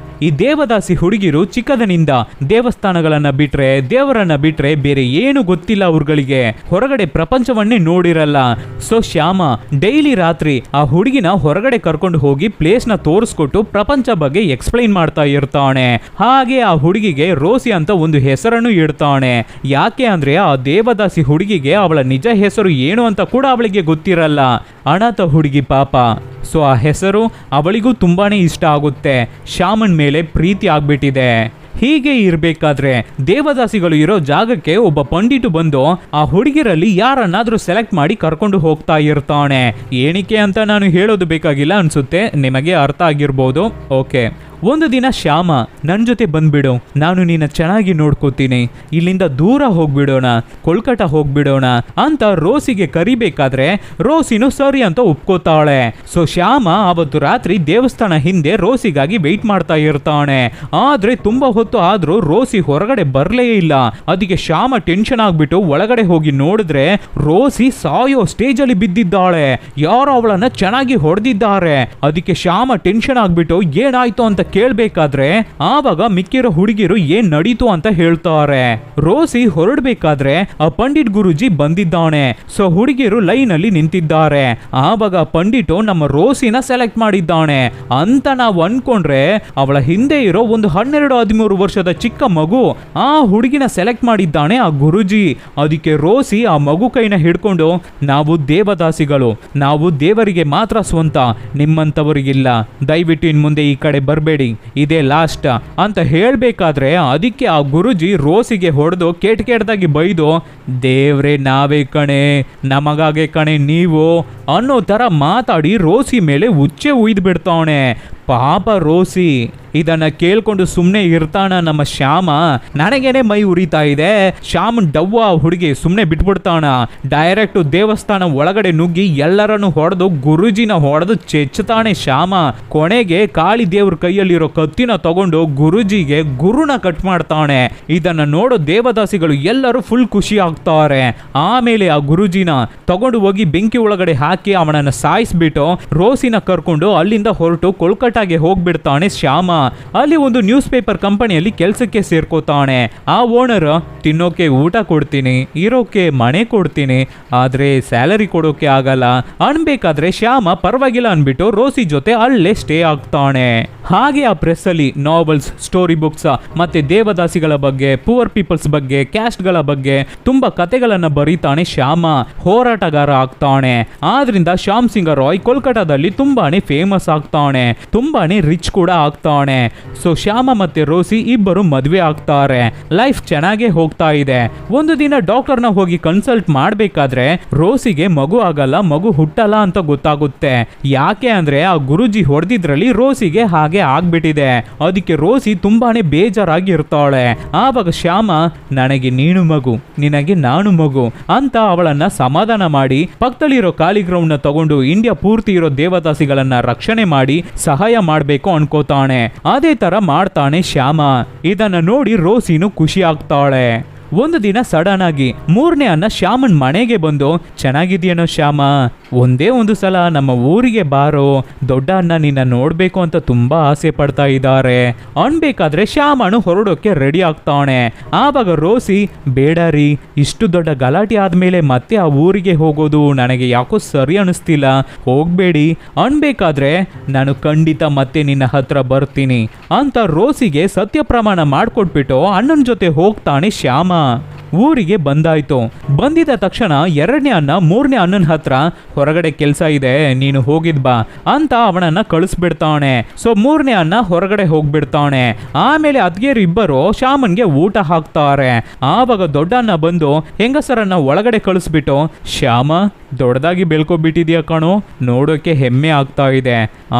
ಈ ದೇವದಾಸಿ ಹುಡುಗಿರು ಚಿಕ್ಕದನಿಂದ ದೇವಸ್ಥಾನಗಳನ್ನ ಬಿಟ್ರೆ, ದೇವರನ್ನ ಬಿಟ್ರೆ ಬೇರೆ ಏನು ಗೊತ್ತಿಲ್ಲ ಅವ್ರಗಳಿಗೆ. ಹೊರಗಡೆ ಪ್ರಪಂಚವನ್ನೇ ನೋಡಿರಲ್ಲ. ಸೊ ಶ್ಯಾಮ ಡೈಲಿ ರಾತ್ರಿ ಆ ಹುಡುಗಿನ ಹೊರಗಡೆ ಕರ್ಕೊಂಡು ಹೋಗಿ ಪ್ಲೇಸ್ ನ ತೋರಿಸ್ಕೊಟ್ಟು ಪ್ರಪಂಚ ಬಗ್ಗೆ ಎಕ್ಸ್ಪ್ಲೈನ್ ಮಾಡ್ತಾ ಇರ್ತಾನೆ. ಹಾಗೆ ಆ ಹುಡುಗಿಗೆ ರೋಸಿ ಅಂತ ಒಂದು ಹೆಸರನ್ನು ಇಡ್ತಾನೆ. ಯಾಕೆ ಅಂದ್ರೆ ಆ ದೇವದಾಸಿ ಹುಡುಗಿಗೆ ಅವಳ ನಿಜ ಹೆಸರು ಏನು ಅಂತ ಕೂಡ ಅವಳಿಗೆ ಗೊತ್ತಿರಲ್ಲ. ಅನಾಥ ಹುಡುಗಿ ಪಾಪ. ಸೊ ಆ ಹೆಸರು ಅವಳಿಗೂ ತುಂಬಾನೇ ಇಷ್ಟ ಆಗುತ್ತೆ. ಶ್ಯಾಮನ್ ಮೇಲೆ ಪ್ರೀತಿ ಆಗ್ಬಿಟ್ಟಿದೆ. ಹೀಗೆ ಇರಬೇಕಾದ್ರೆ ದೇವದಾಸಿಗಳು ಇರೋ ಜಾಗಕ್ಕೆ ಒಬ್ಬ ಪಂಡಿತು ಬಂದು ಆ ಹುಡುಗಿರಲ್ಲಿ ಯಾರನ್ನಾದ್ರೂ ಸೆಲೆಕ್ಟ್ ಮಾಡಿ ಕರ್ಕೊಂಡು ಹೋಗ್ತಾ ಇರ್ತಾನೆ. ಏನಕ್ಕೆ ಅಂತ ನಾನು ಹೇಳೋದು ಬೇಕಾಗಿಲ್ಲ ಅನ್ಸುತ್ತೆ, ನಿಮಗೆ ಅರ್ಥ ಆಗಿರ್ಬೋದು. ಓಕೆ, ಒಂದು ದಿನ ಶ್ಯಾಮ ನನ್ ಜೊತೆ ಬಂದ್ಬಿಡು, ನಾನು ನಿನ್ನ ಚೆನ್ನಾಗಿ ನೋಡ್ಕೋತೀನಿ, ಇಲ್ಲಿಂದ ದೂರ ಹೋಗ್ಬಿಡೋಣ, ಕೋಲ್ಕತ್ತಾ ಹೋಗ್ಬಿಡೋಣ ಅಂತ ರೋಸಿಗೆ ಕರಿಬೇಕಾದ್ರೆ ರೋಸಿನು ಸರಿ ಅಂತ ಒಪ್ಕೋತಾಳೆ. ಸೊ ಶ್ಯಾಮ ಅವತ್ತು ರಾತ್ರಿ ದೇವಸ್ಥಾನ ಹಿಂದೆ ರೋಸಿಗಾಗಿ ವೆಯ್ಟ್ ಮಾಡ್ತಾ ಇರ್ತಾನೆ. ಆದ್ರೆ ತುಂಬಾ ಹೊತ್ತು ಆದ್ರೂ ರೋಸಿ ಹೊರಗಡೆ ಬರ್ಲೇ ಇಲ್ಲ. ಅದಕ್ಕೆ ಶ್ಯಾಮ ಟೆನ್ಷನ್ ಆಗ್ಬಿಟ್ಟು ಒಳಗಡೆ ಹೋಗಿ ನೋಡಿದ್ರೆ ರೋಸಿ ಸಾಯೋ ಸ್ಟೇಜ್ ಅಲ್ಲಿ ಬಿದ್ದಿದ್ದಾಳೆ. ಯಾರೋ ಅವಳನ್ನ ಚೆನ್ನಾಗಿ ಹೊಡೆದಿದ್ದಾರೆ. ಅದಕ್ಕೆ ಶ್ಯಾಮ ಟೆನ್ಷನ್ ಆಗ್ಬಿಟ್ಟು ಏನಾಯ್ತು ಅಂತ ಕೇಳ್ಬೇಕಾದ್ರೆ ಆವಾಗ ಮಿಕ್ಕಿರೋ ಹುಡುಗಿರು ಏನ್ ನಡೀತು ಅಂತ ಹೇಳ್ತಾರೆ. ರೋಸಿ ಹೊರಡ್ಬೇಕಾದ್ರೆ ಆ ಪಂಡಿತ್ ಗುರುಜಿ ಬಂದಿದ್ದಾನೆ. ಸೊ ಹುಡುಗಿರು ಲೈನ್ ಅಲ್ಲಿ ನಿಂತಿದ್ದಾರೆ. ಆವಾಗ ಪಂಡಿತು ನಮ್ಮ ರೋಸಿನ ಸೆಲೆಕ್ಟ್ ಮಾಡಿದ್ದಾನೆ ಅಂತ ನಾವು ಅನ್ಕೊಂಡ್ರೆ ಅವಳ ಹಿಂದೆ ಇರೋ ಒಂದು 12-13 ವರ್ಷದ ಚಿಕ್ಕ ಮಗು ಆ ಹುಡುಗಿನ ಸೆಲೆಕ್ಟ್ ಮಾಡಿದ್ದಾನೆ ಆ ಗುರುಜಿ. ಅದಕ್ಕೆ ರೋಸಿ ಆ ಮಗು ಕೈನ ಹಿಡ್ಕೊಂಡು ನಾವು ದೇವದಾಸಿಗಳು, ನಾವು ದೇವರಿಗೆ ಮಾತ್ರ ಸ್ವಂತ, ನಿಮ್ಮಂತವರಿಗಿಲ್ಲ, ದಯವಿಟ್ಟು ಇನ್ ಮುಂದೆ ಈ ಕಡೆ ಬರಬೇಡಿ, ಇದೇ ಲಾಸ್ಟ್ ಅಂತ ಹೇಳ್ಬೇಕಾದ್ರೆ ಅದಕ್ಕೆ ಆ ಗುರುಜಿ ರೋಸಿಗೆ ಹೊಡೆದು ಕೆಟ್ಟದಾಗಿ ಬೈದು ದೇವ್ರೆ ನಾವೇ ಕಣೆ, ನಮಗಾಗೆ ಕಣೆ ನೀವು ಅನ್ನೋ ತರ ಮಾತಾಡಿ ರೋಸಿ ಮೇಲೆ ಉಚ್ಚೆ ಉಯ್ದು ಬಿಡ್ತಾವನೆ. ಪಾಪ ರೋಸಿ ಇದನ್ನ ಕೇಳ್ಕೊಂಡು ಸುಮ್ಮನೆ ಇರ್ತಾನ ನಮ್ಮ ಶ್ಯಾಮ. ನನಗೇನೆ ಮೈ ಉರಿತಾ ಇದೆ. ಶ್ಯಾಮನ್ ಡವ್ವ ಹುಡುಗಿ ಸುಮ್ಮನೆ ಬಿಟ್ಬಿಡ್ತಾನ. ಡೈರೆಕ್ಟ್ ದೇವಸ್ಥಾನ ಒಳಗಡೆ ನುಗ್ಗಿ ಎಲ್ಲರನ್ನು ಹೊಡೆದು ಗುರುಜಿನ ಹೊಡೆದು ಚೆಚ್ಚತಾನೆ ಶ್ಯಾಮ. ಕೊನೆಗೆ ಕಾಳಿ ದೇವ್ರ ಕೈಯಲ್ಲಿರೋ ಕತ್ತಿನ ತಗೊಂಡು ಗುರುಜಿಗೆ ಗುರುನ ಕಟ್ ಮಾಡ್ತಾನೆ. ಇದನ್ನ ನೋಡೋ ದೇವದಾಸಿಗಳು ಎಲ್ಲರೂ ಫುಲ್ ಖುಷಿ ಆಗ್ತಾರೆ. ಆಮೇಲೆ ಆ ಗುರುಜಿನ ತಗೊಂಡು ಹೋಗಿ ಬೆಂಕಿ ಒಳಗಡೆ ಹಾಕಿ ಅವನನ್ನ ಸಾಯಿಸ್ಬಿಟ್ಟು ರೋಸಿನ ಕರ್ಕೊಂಡು ಅಲ್ಲಿಂದ ಹೊರಟು ಕೋಲ್ಕತ್ತಾಗೆ ಹೋಗ್ಬಿಡ್ತಾನೆ ಶ್ಯಾಮ. ಅಲ್ಲಿ ಒಂದು ನ್ಯೂಸ್ ಪೇಪರ್ ಕಂಪನಿಯಲ್ಲಿ ಕೆಲಸಕ್ಕೆ ಸೇರ್ಕೋತಾನೆ. ಆ ಓನರ್ ತಿನ್ನೋಕೆ ಊಟ ಕೊಡ್ತೀನಿ, ಇರೋಕೆ ಮನೆ ಕೊಡ್ತೀನಿ, ಆದ್ರೆ ಸ್ಯಾಲರಿ ಕೊಡೋಕೆ ಆಗಲ್ಲ ಅನ್ಬೇಕಾದ್ರೆ ಶ್ಯಾಮ ಪರವಾಗಿಲ್ಲ ಅನ್ಬಿಟ್ಟು ರೋಸಿ ಜೊತೆ ಅಲ್ಲೇ ಸ್ಟೇ ಆಗ್ತಾನೆ. ಹಾಗೆ ಆ ಪ್ರೆಸ್ ಅಲ್ಲಿ ನಾವೆಲ್ಸ್, ಸ್ಟೋರಿ ಬುಕ್ಸ್ ಮತ್ತೆ ದೇವದಾಸಿಗಳ ಬಗ್ಗೆ, ಪುವರ್ ಪೀಪಲ್ಸ್ ಬಗ್ಗೆ, ಕ್ಯಾಸ್ಟ್ ಗಳ ಬಗ್ಗೆ ತುಂಬಾ ಕತೆಗಳನ್ನ ಬರೀತಾನೆ ಶ್ಯಾಮ. ಹೋರಾಟಗಾರ ಆಗ್ತಾನೆ. ಆದ್ರಿಂದ ಶ್ಯಾಮ್ ಸಿಂಗ್ ರಾಯ್ ಕೋಲ್ಕತ್ತಾದಲ್ಲಿ ತುಂಬಾನೇ ಫೇಮಸ್ ಆಗ್ತಾನೆ, ತುಂಬಾನೇ ರಿಚ್ ಕೂಡ ಆಗ್ತಾನೆ. ಸೊ ಶ್ಯಾಮ ಮತ್ತೆ ರೋಸಿ ಇಬ್ಬರು ಮದುವೆ ಆಗ್ತಾರೆ. ಲೈಫ್ ಚೆನ್ನಾಗೇ ಹೋಗ್ತಾ ಇದೆ. ಒಂದು ದಿನ ಡಾಕ್ಟರ್ನ ಹೋಗಿ ಕನ್ಸಲ್ಟ್ ಮಾಡ್ಬೇಕಾದ್ರೆ ರೋಸಿಗೆ ಮಗು ಆಗಲ್ಲ, ಮಗು ಹುಟ್ಟಲ್ಲ ಅಂತ ಗೊತ್ತಾಗುತ್ತೆ. ಯಾಕೆ ಅಂದ್ರೆ ಆ ಗುರುಜಿ ಹೊಡೆದಿದ್ರಲ್ಲಿ ರೋಸಿಗೆ ಹಾಗೆ ಆಗ್ಬಿಟ್ಟಿದೆ. ಅದಕ್ಕೆ ರೋಸಿ ತುಂಬಾನೇ ಬೇಜಾರಾಗಿ ಇರ್ತಾಳೆ. ಆವಾಗ ಶ್ಯಾಮ ನನಗೆ ನೀನು ಮಗು, ನಿನಗೆ ನಾನು ಮಗು ಅಂತ ಅವಳನ್ನ ಸಮಾಧಾನ ಮಾಡಿ ಪಕ್ಕದಲ್ಲಿರೋ ಖಾಲಿ ಗ್ರೌಂಡ್ ನ ತಗೊಂಡು ಇಂಡಿಯಾ ಪೂರ್ತಿ ಇರೋ ದೇವದಾಸಿಗಳನ್ನ ರಕ್ಷಣೆ ಮಾಡಿ ಸಹಾಯ ಮಾಡ್ಬೇಕು ಅನ್ಕೋತಾನೆ. ಅದೇ ತರ ಮಾಡ್ತಾನೆ ಶ್ಯಾಮ. ಇದನ್ನ ನೋಡಿ ರೋಸಿನು ಖುಷಿ ಆಗ್ತಾಳೆ. ಒಂದು ದಿನ ಸಡನ್ ಆಗಿ ಮೂರನೇ ಅನ್ನ ಶ್ಯಾಮನ್ ಮನೆಗೆ ಬಂದು ಚೆನ್ನಾಗಿದ್ಯೇನೋ ಶ್ಯಾಮ, ಒಂದೇ ಒಂದು ಸಲ ನಮ್ಮ ಊರಿಗೆ ಬಾರೋ, ದೊಡ್ಡ ಅಣ್ಣ ನಿನ್ನ ನೋಡ್ಬೇಕು ಅಂತ ತುಂಬಾ ಆಸೆ ಪಡ್ತಾ ಇದ್ದಾರೆ ಅನ್ಬೇಕಾದ್ರೆ ಶ್ಯಾಮನು ಹೊರಡೋಕೆ ರೆಡಿ ಆಗ್ತಾನೆ. ಆವಾಗ ರೋಸಿ ಬೇಡ ರೀ, ಇಷ್ಟು ದೊಡ್ಡ ಗಲಾಟೆ ಆದ್ಮೇಲೆ ಮತ್ತೆ ಆ ಊರಿಗೆ ಹೋಗೋದು ನನಗೆ ಯಾಕೋ ಸರಿ ಅನಿಸ್ತಿಲ್ಲ, ಹೋಗ್ಬೇಡಿ ಅನ್ಬೇಕಾದ್ರೆ ನಾನು ಖಂಡಿತ ಮತ್ತೆ ನಿನ್ನ ಹತ್ರ ಬರ್ತೀನಿ ಅಂತ ರೋಸಿಗೆ ಸತ್ಯ ಪ್ರಮಾಣ ಮಾಡ್ಕೊಟ್ಬಿಟ್ಟು ಅಣ್ಣನ ಜೊತೆ ಹೋಗ್ತಾನೆ ಶ್ಯಾಮ. ಊರಿಗೆ ಬಂದಾಯ್ತು. ಬಂದಿದ ತಕ್ಷಣ ಎರಡನೇ ಅಣ್ಣ ಮೂರನೇ ಅಣ್ಣನ ಹತ್ರ ಹೊರಗಡೆ ಕೆಲಸ ಇದೆ, ನೀನು ಹೋಗಿದ್ ಬಾ ಅಂತ ಅವನನ್ನ ಕಳಿಸ್ಬಿಡ್ತಾನೆ. ಸೊ ಮೂರನೇ ಅಣ್ಣ ಹೊರಗಡೆ ಹೋಗ್ಬಿಡ್ತಾನೆ. ಆಮೇಲೆ ಅದ್ಗೇರು ಇಬ್ಬರು ಶ್ಯಾಮನ್ಗೆ ಊಟ ಹಾಕ್ತಾರೆ. ಆವಾಗ ದೊಡ್ಡ ಅಣ್ಣ ಬಂದು ಹೆಂಗಸರನ್ನ ಒಳಗಡೆ ಕಳಿಸ್ಬಿಟ್ಟು ಶ್ಯಾಮ ದೊಡ್ಡದಾಗಿ ಬೆಳ್ಕೊಬಿಟ್ಟಿದ್ಯಾ ಕಣೋ, ನೋಡೋಕೆ ಹೆಮ್ಮೆ ಆಗ್ತಾ ಇದೆ,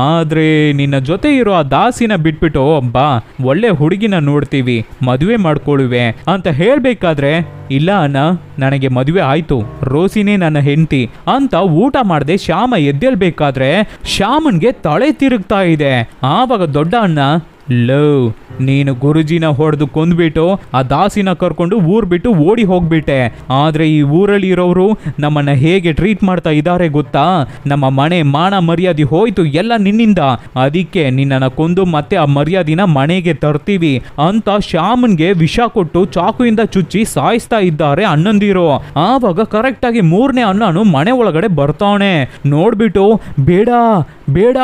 ಆದ್ರೆ ನಿನ್ನ ಜೊತೆ ಇರೋ ಆ ದಾಸಿನ ಬಿಟ್ಬಿಟ್ಟು ಬಾ ಒಳ್ಳೆ ಹುಡುಗಿನ ನೋಡ್ತೀವಿ, ಮದುವೆ ಮಾಡ್ಕೊಳ್ಳುವೆ ಅಂತ ಹೇಳ್ಬೇಕಾದ್ರೆ ಇಲ್ಲ ಅಣ್ಣ ನನಗೆ ಮದುವೆ ಆಯ್ತು, ರೋಸಿನೇ ನನ್ನ ಹೆಂಡತಿ ಅಂತ ಊಟ ಮಾಡದೆ ಶ್ಯಾಮ ಎದ್ದೇಳ್ಬೇಕಾದ್ರೆ ಶ್ಯಾಮನ್ಗೆ ತಲೆ ತಿರುಗ್ತಾ ಇದೆ. ಆವಾಗ ದೊಡ್ಡ ಅಣ್ಣ ಲೋ ನೀನು ಗುರುಜಿನ ಹೊಡೆದು ಕೊಂದ್ಬಿಟ್ಟು ಆ ದಾಸಿನ ಕರ್ಕೊಂಡು ಊರ್ ಬಿಟ್ಟು ಓಡಿ ಹೋಗ್ಬಿಟ್ಟೆ, ಆದ್ರೆ ಈ ಊರಲ್ಲಿ ಇರೋರು ನಮ್ಮನ್ನ ಹೇಗೆ ಟ್ರೀಟ್ ಮಾಡ್ತಾ ಇದ್ದಾರೆ ಗೊತ್ತಾ, ನಮ್ಮ ಮನೆ ಮಾನ ಮರ್ಯಾದೆ ಹೋಯ್ತು ಎಲ್ಲ ನಿನ್ನಿಂದ, ಅದಕ್ಕೆ ನಿನ್ನನ್ನ ಕೊಂದು ಮತ್ತೆ ಆ ಮರ್ಯಾದಿನ ಮನೆಗೆ ತರ್ತೀವಿ ಅಂತ ಶ್ಯಾಮನ್ಗೆ ವಿಷ ಕೊಟ್ಟು ಚಾಕುಯಿಂದ ಚುಚ್ಚಿ ಸಾಯಿಸ್ತಾ ಇದ್ದಾರೆ ಅಣ್ಣಂದಿರು. ಆವಾಗ ಕರೆಕ್ಟ್ ಆಗಿ ಮೂರನೇ ಅಣ್ಣನು ಮನೆ ಒಳಗಡೆ ಬರ್ತಾನೆ. ನೋಡ್ಬಿಟ್ಟು ಬೇಡ ಬೇಡ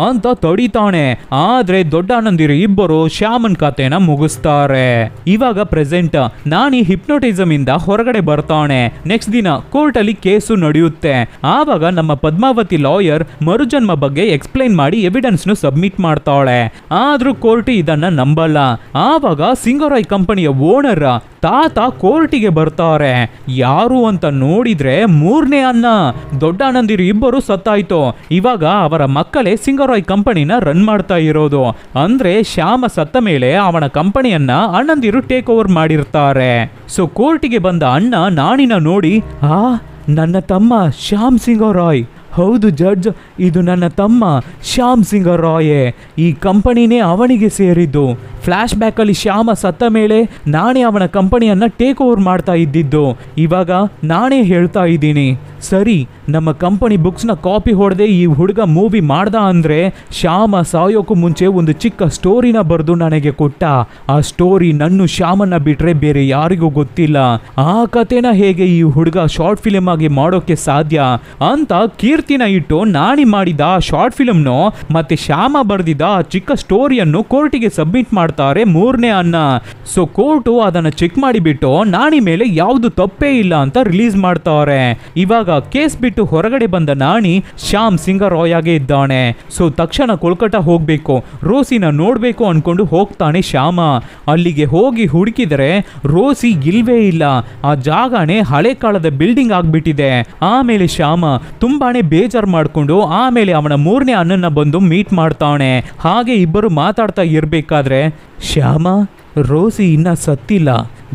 ಅಂತ ತಡಿತಾನೆ. ಆದ್ರೆ ದೊಡ್ಡ ಅಣ್ಣಂದಿರು ಇಬ್ಬರು ಶ್ಯಾಮನ್ ಕತೆನ ಮುಗಿಸ್ತಾರೆ. ಇವಾಗ ಪ್ರೆಸೆಂಟ್ ನಾನಿ ಹಿಪ್ನೋಟಿಸಮ್ ಇಂದ ಹೊರಗಡೆ ಬರ್ತಾನೆ. ನೆಕ್ಸ್ಟ್ ದಿನ ಕೋರ್ಟ್ ಅಲ್ಲಿ ಕೇಸು ನಡೆಯುತ್ತೆ. ಆವಾಗ ನಮ್ಮ ಪದ್ಮಾವತಿ ಲಾಯರ್ ಮರುಜನ್ಮ ಬಗ್ಗೆ ಎಕ್ಸ್ಪ್ಲೈನ್ ಮಾಡಿ ಎವಿಡೆನ್ಸ್ ನು ಸಬ್ಮಿಟ್ ಮಾಡ್ತಾಳೆ. ಆದ್ರೂ ಕೋರ್ಟ್ ಇದನ್ನ ನಂಬಲ್ಲ. ಆವಾಗ ಸಿಂಗರಾಯ್ ಕಂಪನಿಯ ಓನರ್ ತಾತ ಕೋರ್ಟಿಗೆ ಬರ್ತಾರೆ. ಯಾರು ಅಂತ ನೋಡಿದ್ರೆ ಮೂರನೇ ಅಣ್ಣ. ದೊಡ್ಡ ಅಣ್ಣಂದಿರು ಇಬ್ಬರು ಸತ್ತಾಯ್ತು. ಇವಾಗ ಅವರ ಮಕ್ಕಳೇ ಸಿಂಗರಾಯ್ ಕಂಪನಿನ ರನ್ ಮಾಡ್ತಾ ಇರೋದು. ಅಂದ್ರೆ ಶ್ಯಾಮ ಸತ್ತ ಮೇಲೆ ಅವನ ಕಂಪನಿಯನ್ನ ಅಣ್ಣಂದಿರು ಟೇಕ್ ಓವರ್ ಮಾಡಿರ್ತಾರೆ. ಸೊ ಕೋರ್ಟಿಗೆ ಬಂದ ಅಣ್ಣ ನಾಣಿನ ನೋಡಿ, ನನ್ನ ತಮ್ಮ ಶ್ಯಾಮ್ ಸಿಂಗರಾಯ್. ಹೌದು ಜಡ್ಜ್, ಇದು ನನ್ನ ತಮ್ಮ ಶ್ಯಾಮ್ ಸಿಂಗರಾಯೇ. ಈ ಕಂಪನಿನೇ ಅವನಿಗೆ ಸೇರಿದ್ದು. ಫ್ಲ್ಯಾಶ್ ಬ್ಯಾಕಲ್ಲಿ ಶ್ಯಾಮ ಸತ್ತ ಮೇಲೆ ನಾನೇ ಅವನ ಕಂಪನಿಯನ್ನ ಟೇಕ್ ಓವರ್ ಮಾಡ್ತಾ ಇದ್ದಿದ್ದು. ಇವಾಗ ನಾನೇ ಹೇಳ್ತಾ ಇದ್ದೀನಿ. ಸರಿ, ನಮ್ಮ ಕಂಪನಿ ಬುಕ್ಸ್ನ ಕಾಪಿ ಹೊಡೆದೇ ಈ ಹುಡುಗ ಮೂವಿ ಮಾಡ್ದ ಅಂದ್ರೆ ಶ್ಯಾಮ ಸಾಯೋಕ್ಕೂ ಮುಂಚೆ ಒಂದು ಚಿಕ್ಕ ಸ್ಟೋರಿನ ಬರೆದು ನನಗೆ ಕೊಟ್ಟ. ಆ ಸ್ಟೋರಿ ನನ್ನ ಶ್ಯಾಮನ್ನ ಬಿಟ್ರೆ ಬೇರೆ ಯಾರಿಗೂ ಗೊತ್ತಿಲ್ಲ. ಆ ಕಥೆನ ಹೇಗೆ ಈ ಹುಡುಗ ಶಾರ್ಟ್ ಫಿಲ್ಮ್ ಆಗಿ ಮಾಡೋಕೆ ಸಾಧ್ಯ ಅಂತ ಕೀರ್ತಿನ ಇಟ್ಟು ನಾಣಿ ಮಾಡಿದ ಆ ಶಾರ್ಟ್ ಫಿಲ್ಮ್ನು ಮತ್ತೆ ಶ್ಯಾಮ ಬರೆದಿದ್ದ ಆ ಚಿಕ್ಕ ಸ್ಟೋರಿಯನ್ನು ಕೋರ್ಟಿಗೆ ಸಬ್ಮಿಟ್ ಮಾಡ್ತಾರೆ ಮೂರನೇ ಅಣ್ಣ. ಸೊ ಕೋರ್ಟು ಅದನ್ನ ಚೆಕ್ ಮಾಡಿಬಿಟ್ಟು ನಾಣಿ ಮೇಲೆ ಯಾವುದು ತಪ್ಪೇ ಇಲ್ಲ ಅಂತ ರಿಲೀಸ್ ಮಾಡ್ತಾರೆ. ಇವಾಗ ಕೇಸ್ ಬಿಟ್ಟು ಹೊರಗಡೆ ಬಂದ ನಾಣಿ ಶ್ಯಾಮ್ ಸಿಂಗರಾಯ್ ಆಗೇ ಇದ್ದಾನೆ. ಸೊ ತಕ್ಷಣ ಕೋಲ್ಕತ್ತಾ ಹೋಗ್ಬೇಕು, ರೋಸಿನ ನೋಡ್ಬೇಕು ಅನ್ಕೊಂಡು ಹೋಗ್ತಾನೆ ಶ್ಯಾಮ. ಅಲ್ಲಿಗೆ ಹೋಗಿ ಹುಡುಕಿದರೆ ರೋಸಿ ಇಲ್ವೇ ಇಲ್ಲ. ಆ ಜಾಗನೇ ಹಳೆ ಕಾಲದ ಬಿಲ್ಡಿಂಗ್ ಆಗ್ಬಿಟ್ಟಿದೆ. ಆಮೇಲೆ ಶ್ಯಾಮ ತುಂಬಾನೇ ಬೇಜಾರು ಮಾಡ್ಕೊಂಡು ಆಮೇಲೆ ಅವನ ಮೂರನೇ ಅಣ್ಣನ ಬಂದು ಮೀಟ್ ಮಾಡ್ತಾನೆ. ಹಾಗೆ ಇಬ್ಬರು ಮಾತಾಡ್ತಾ ಇರ್ಬೇಕಾದ್ರೆ, ಶ್ಯಾಮ, ರೋಸಿ ಇನ್ನ ಸತ್ತಿಲ್ಲ,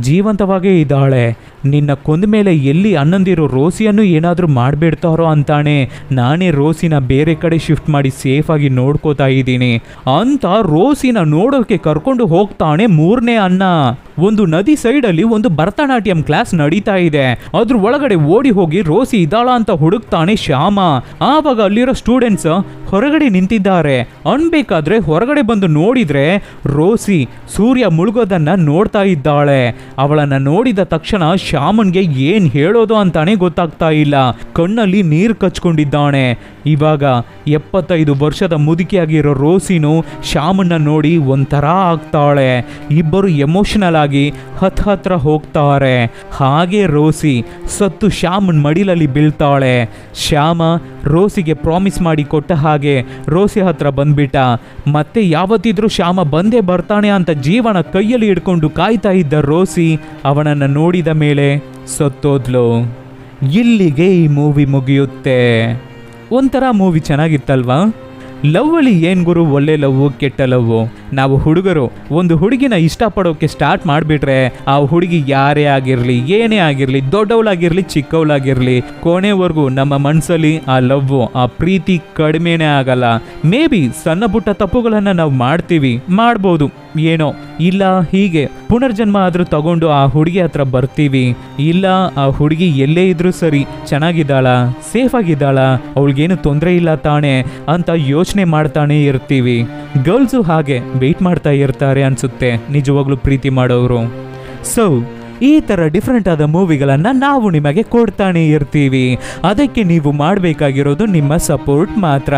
ಜೀವಂತವಾಗೇ ಇದ್ದಾಳೆ. ನಿನ್ನ ಕೊಂದ ಮೇಲೆ ಎಲ್ಲಿ ಅಣ್ಣಂದಿರೋ ರೋಸಿಯನ್ನು ಏನಾದರೂ ಮಾಡಿಬಿಡ್ತಾರೋ ಅಂತಾನೆ ನಾನೇ ರೋಸಿನ ಬೇರೆ ಕಡೆ ಶಿಫ್ಟ್ ಮಾಡಿ ಸೇಫ್ ಆಗಿ ನೋಡ್ಕೋತಾ ಇದ್ದೀನಿ ಅಂತ ರೋಸಿನ ನೋಡೋಕೆ ಕರ್ಕೊಂಡು ಹೋಗ್ತಾನೆ ಮೂರನೇ ಅಣ್ಣ. ಒಂದು ನದಿ ಸೈಡಲ್ಲಿ ಒಂದು ಭರತನಾಟ್ಯಂ ಕ್ಲಾಸ್ ನಡೀತಾ ಇದೆ. ಅದ್ರ ಒಳಗಡೆ ಓಡಿ ಹೋಗಿ ರೋಸಿ ಇದ್ದಾಳ ಅಂತ ಹುಡುಕ್ತಾನೆ ಶ್ಯಾಮ. ಆವಾಗ ಅಲ್ಲಿರೋ ಸ್ಟೂಡೆಂಟ್ಸ್ ಹೊರಗಡೆ ನಿಂತಿದ್ದಾರೆ. ಅನ್ಬೇಕಾದ್ರೆ ಹೊರಗಡೆ ಬಂದು ನೋಡಿದ್ರೆ ರೋಸಿ ಸೂರ್ಯ ಮುಳುಗೋದನ್ನ ನೋಡ್ತಾ ಇದ್ದಾಳೆ. ಅವಳನ್ನ ನೋಡಿದ ತಕ್ಷಣ ಶ್ಯಾಮನ್ಗೆ ಏನ್ ಹೇಳೋದು ಅಂತಾನೆ ಗೊತ್ತಾಗ್ತಾ ಇಲ್ಲ. ಕಣ್ಣಲ್ಲಿ ನೀರು ಕಚ್ಕೊಂಡಿದ್ದಾನೆ. ಇವಾಗ 75 ವರ್ಷದ ಮುದುಕಿಯಾಗಿರೋ ರೋಸಿನು ಶ್ಯಾಮನ್ನ ನೋಡಿ ಒಂಥರ ಆಗ್ತಾಳೆ. ಇಬ್ಬರು ಎಮೋಷನಲ್ ಆಗಿ ಹತ್ರ ಹೋಗ್ತಾರೆ. ಹಾಗೆ ರೋಸಿ ಸತ್ತು ಶ್ಯಾಮನ್ ಮಡಿಲಲ್ಲಿ ಬೀಳ್ತಾಳೆ. ಶ್ಯಾಮ ರೋಸಿಗೆ ಪ್ರಾಮಿಸ್ ಮಾಡಿ ಕೊಟ್ಟ ಹಾಗೆ ರೋಸಿ ಹತ್ರ ಬಂದ್ಬಿಟ್ಟ. ಮತ್ತೆ ಯಾವತ್ತಿದ್ರೂ ಶ್ಯಾಮ ಬಂದೇ ಬರ್ತಾನೆ ಅಂತ ಜೀವನ ಕೈಯಲ್ಲಿ ಹಿಡ್ಕೊಂಡು ಕಾಯ್ತಾ ಇದ್ದ ರೋಸಿ ಅವನನ್ನ ನೋಡಿದ ಮೇಲೆ ಸತ್ತೋದ್ಲು. ಇಲ್ಲಿಗೆ ಈ ಮೂವಿ ಮುಗಿಯುತ್ತೆ. ಒಂಥರ ಮೂವಿ ಚೆನ್ನಾಗಿತ್ತಲ್ವಾ? ಲವ್ ಅಲ್ಲಿ ಏನ್ ಗುರು, ಒಳ್ಳೆ ಲವ್ ಕೆಟ್ಟ ಲವ್. ನಾವು ಹುಡುಗರು ಒಂದು ಹುಡುಗಿನ ಇಷ್ಟಪಡೋಕೆ ಸ್ಟಾರ್ಟ್ ಮಾಡಿಬಿಟ್ರೆ ಆ ಹುಡುಗಿ ಯಾರೇ ಆಗಿರಲಿ, ಏನೇ ಆಗಿರಲಿ, ದೊಡ್ಡವಳಾಗಿರ್ಲಿ, ಚಿಕ್ಕವಳಾಗಿರ್ಲಿ, ಕೊನೆವರೆಗೂ ನಮ್ಮ ಮನಸ್ಸಲ್ಲಿ ಆ ಲವ್, ಆ ಪ್ರೀತಿ ಕಡಿಮೆನೇ ಆಗಲ್ಲ. ಮೇ ಬಿ ಸಣ್ಣ ಪುಟ್ಟ ತಪ್ಪುಗಳನ್ನು ನಾವು ಮಾಡ್ಬೋದು, ಏನೋ ಇಲ್ಲ ಹೀಗೆ ಪುನರ್ಜನ್ಮ ಆದ್ರೂ ತಗೊಂಡು ಆ ಹುಡುಗಿ ಹತ್ರ ಬರ್ತೀವಿ. ಇಲ್ಲ ಆ ಹುಡುಗಿ ಎಲ್ಲೇ ಇದ್ರೂ ಸರಿ, ಚೆನ್ನಾಗಿದ್ದಾಳ, ಸೇಫ್ ಆಗಿದ್ದಾಳ, ಅವಳಿಗೇನು ತೊಂದರೆ ಇಲ್ಲ ತಾನೆ ಅಂತ ಯೋಚನೆ ಮಾಡ್ತಾನೆ ಇರ್ತೀವಿ. ಗರ್ಲ್ಸು ಹಾಗೆ ವೆಯ್ಟ್ ಮಾಡ್ತಾ ಇರ್ತಾರೆ ಅನ್ಸುತ್ತೆ ನಿಜವಾಗ್ಲೂ ಪ್ರೀತಿ ಮಾಡೋರು. ಸೊ ಈ ಥರ ಡಿಫ್ರೆಂಟ್ ಆದ ಮೂವಿಗಳನ್ನು ನಾವು ನಿಮಗೆ ಕೊಡ್ತಾನೆ ಇರ್ತೀವಿ. ಅದಕ್ಕೆ ನೀವು ಮಾಡಬೇಕಾಗಿರೋದು ನಿಮ್ಮ ಸಪೋರ್ಟ್ ಮಾತ್ರ.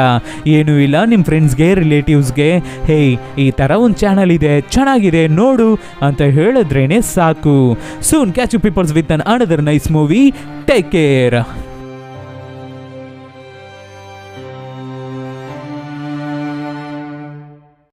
ಏನೂ ಇಲ್ಲ, ನಿಮ್ಮ ಫ್ರೆಂಡ್ಸ್ಗೆ, ರಿಲೇಟಿವ್ಸ್ಗೆ ಹೇಯ್ ಈ ಥರ ಒಂದು ಚಾನಲ್ ಇದೆ, ಚೆನ್ನಾಗಿದೆ ನೋಡು ಅಂತ ಹೇಳಿದ್ರೇನೆ ಸಾಕು. Soon catch you peoples with an another nice movie. Take care.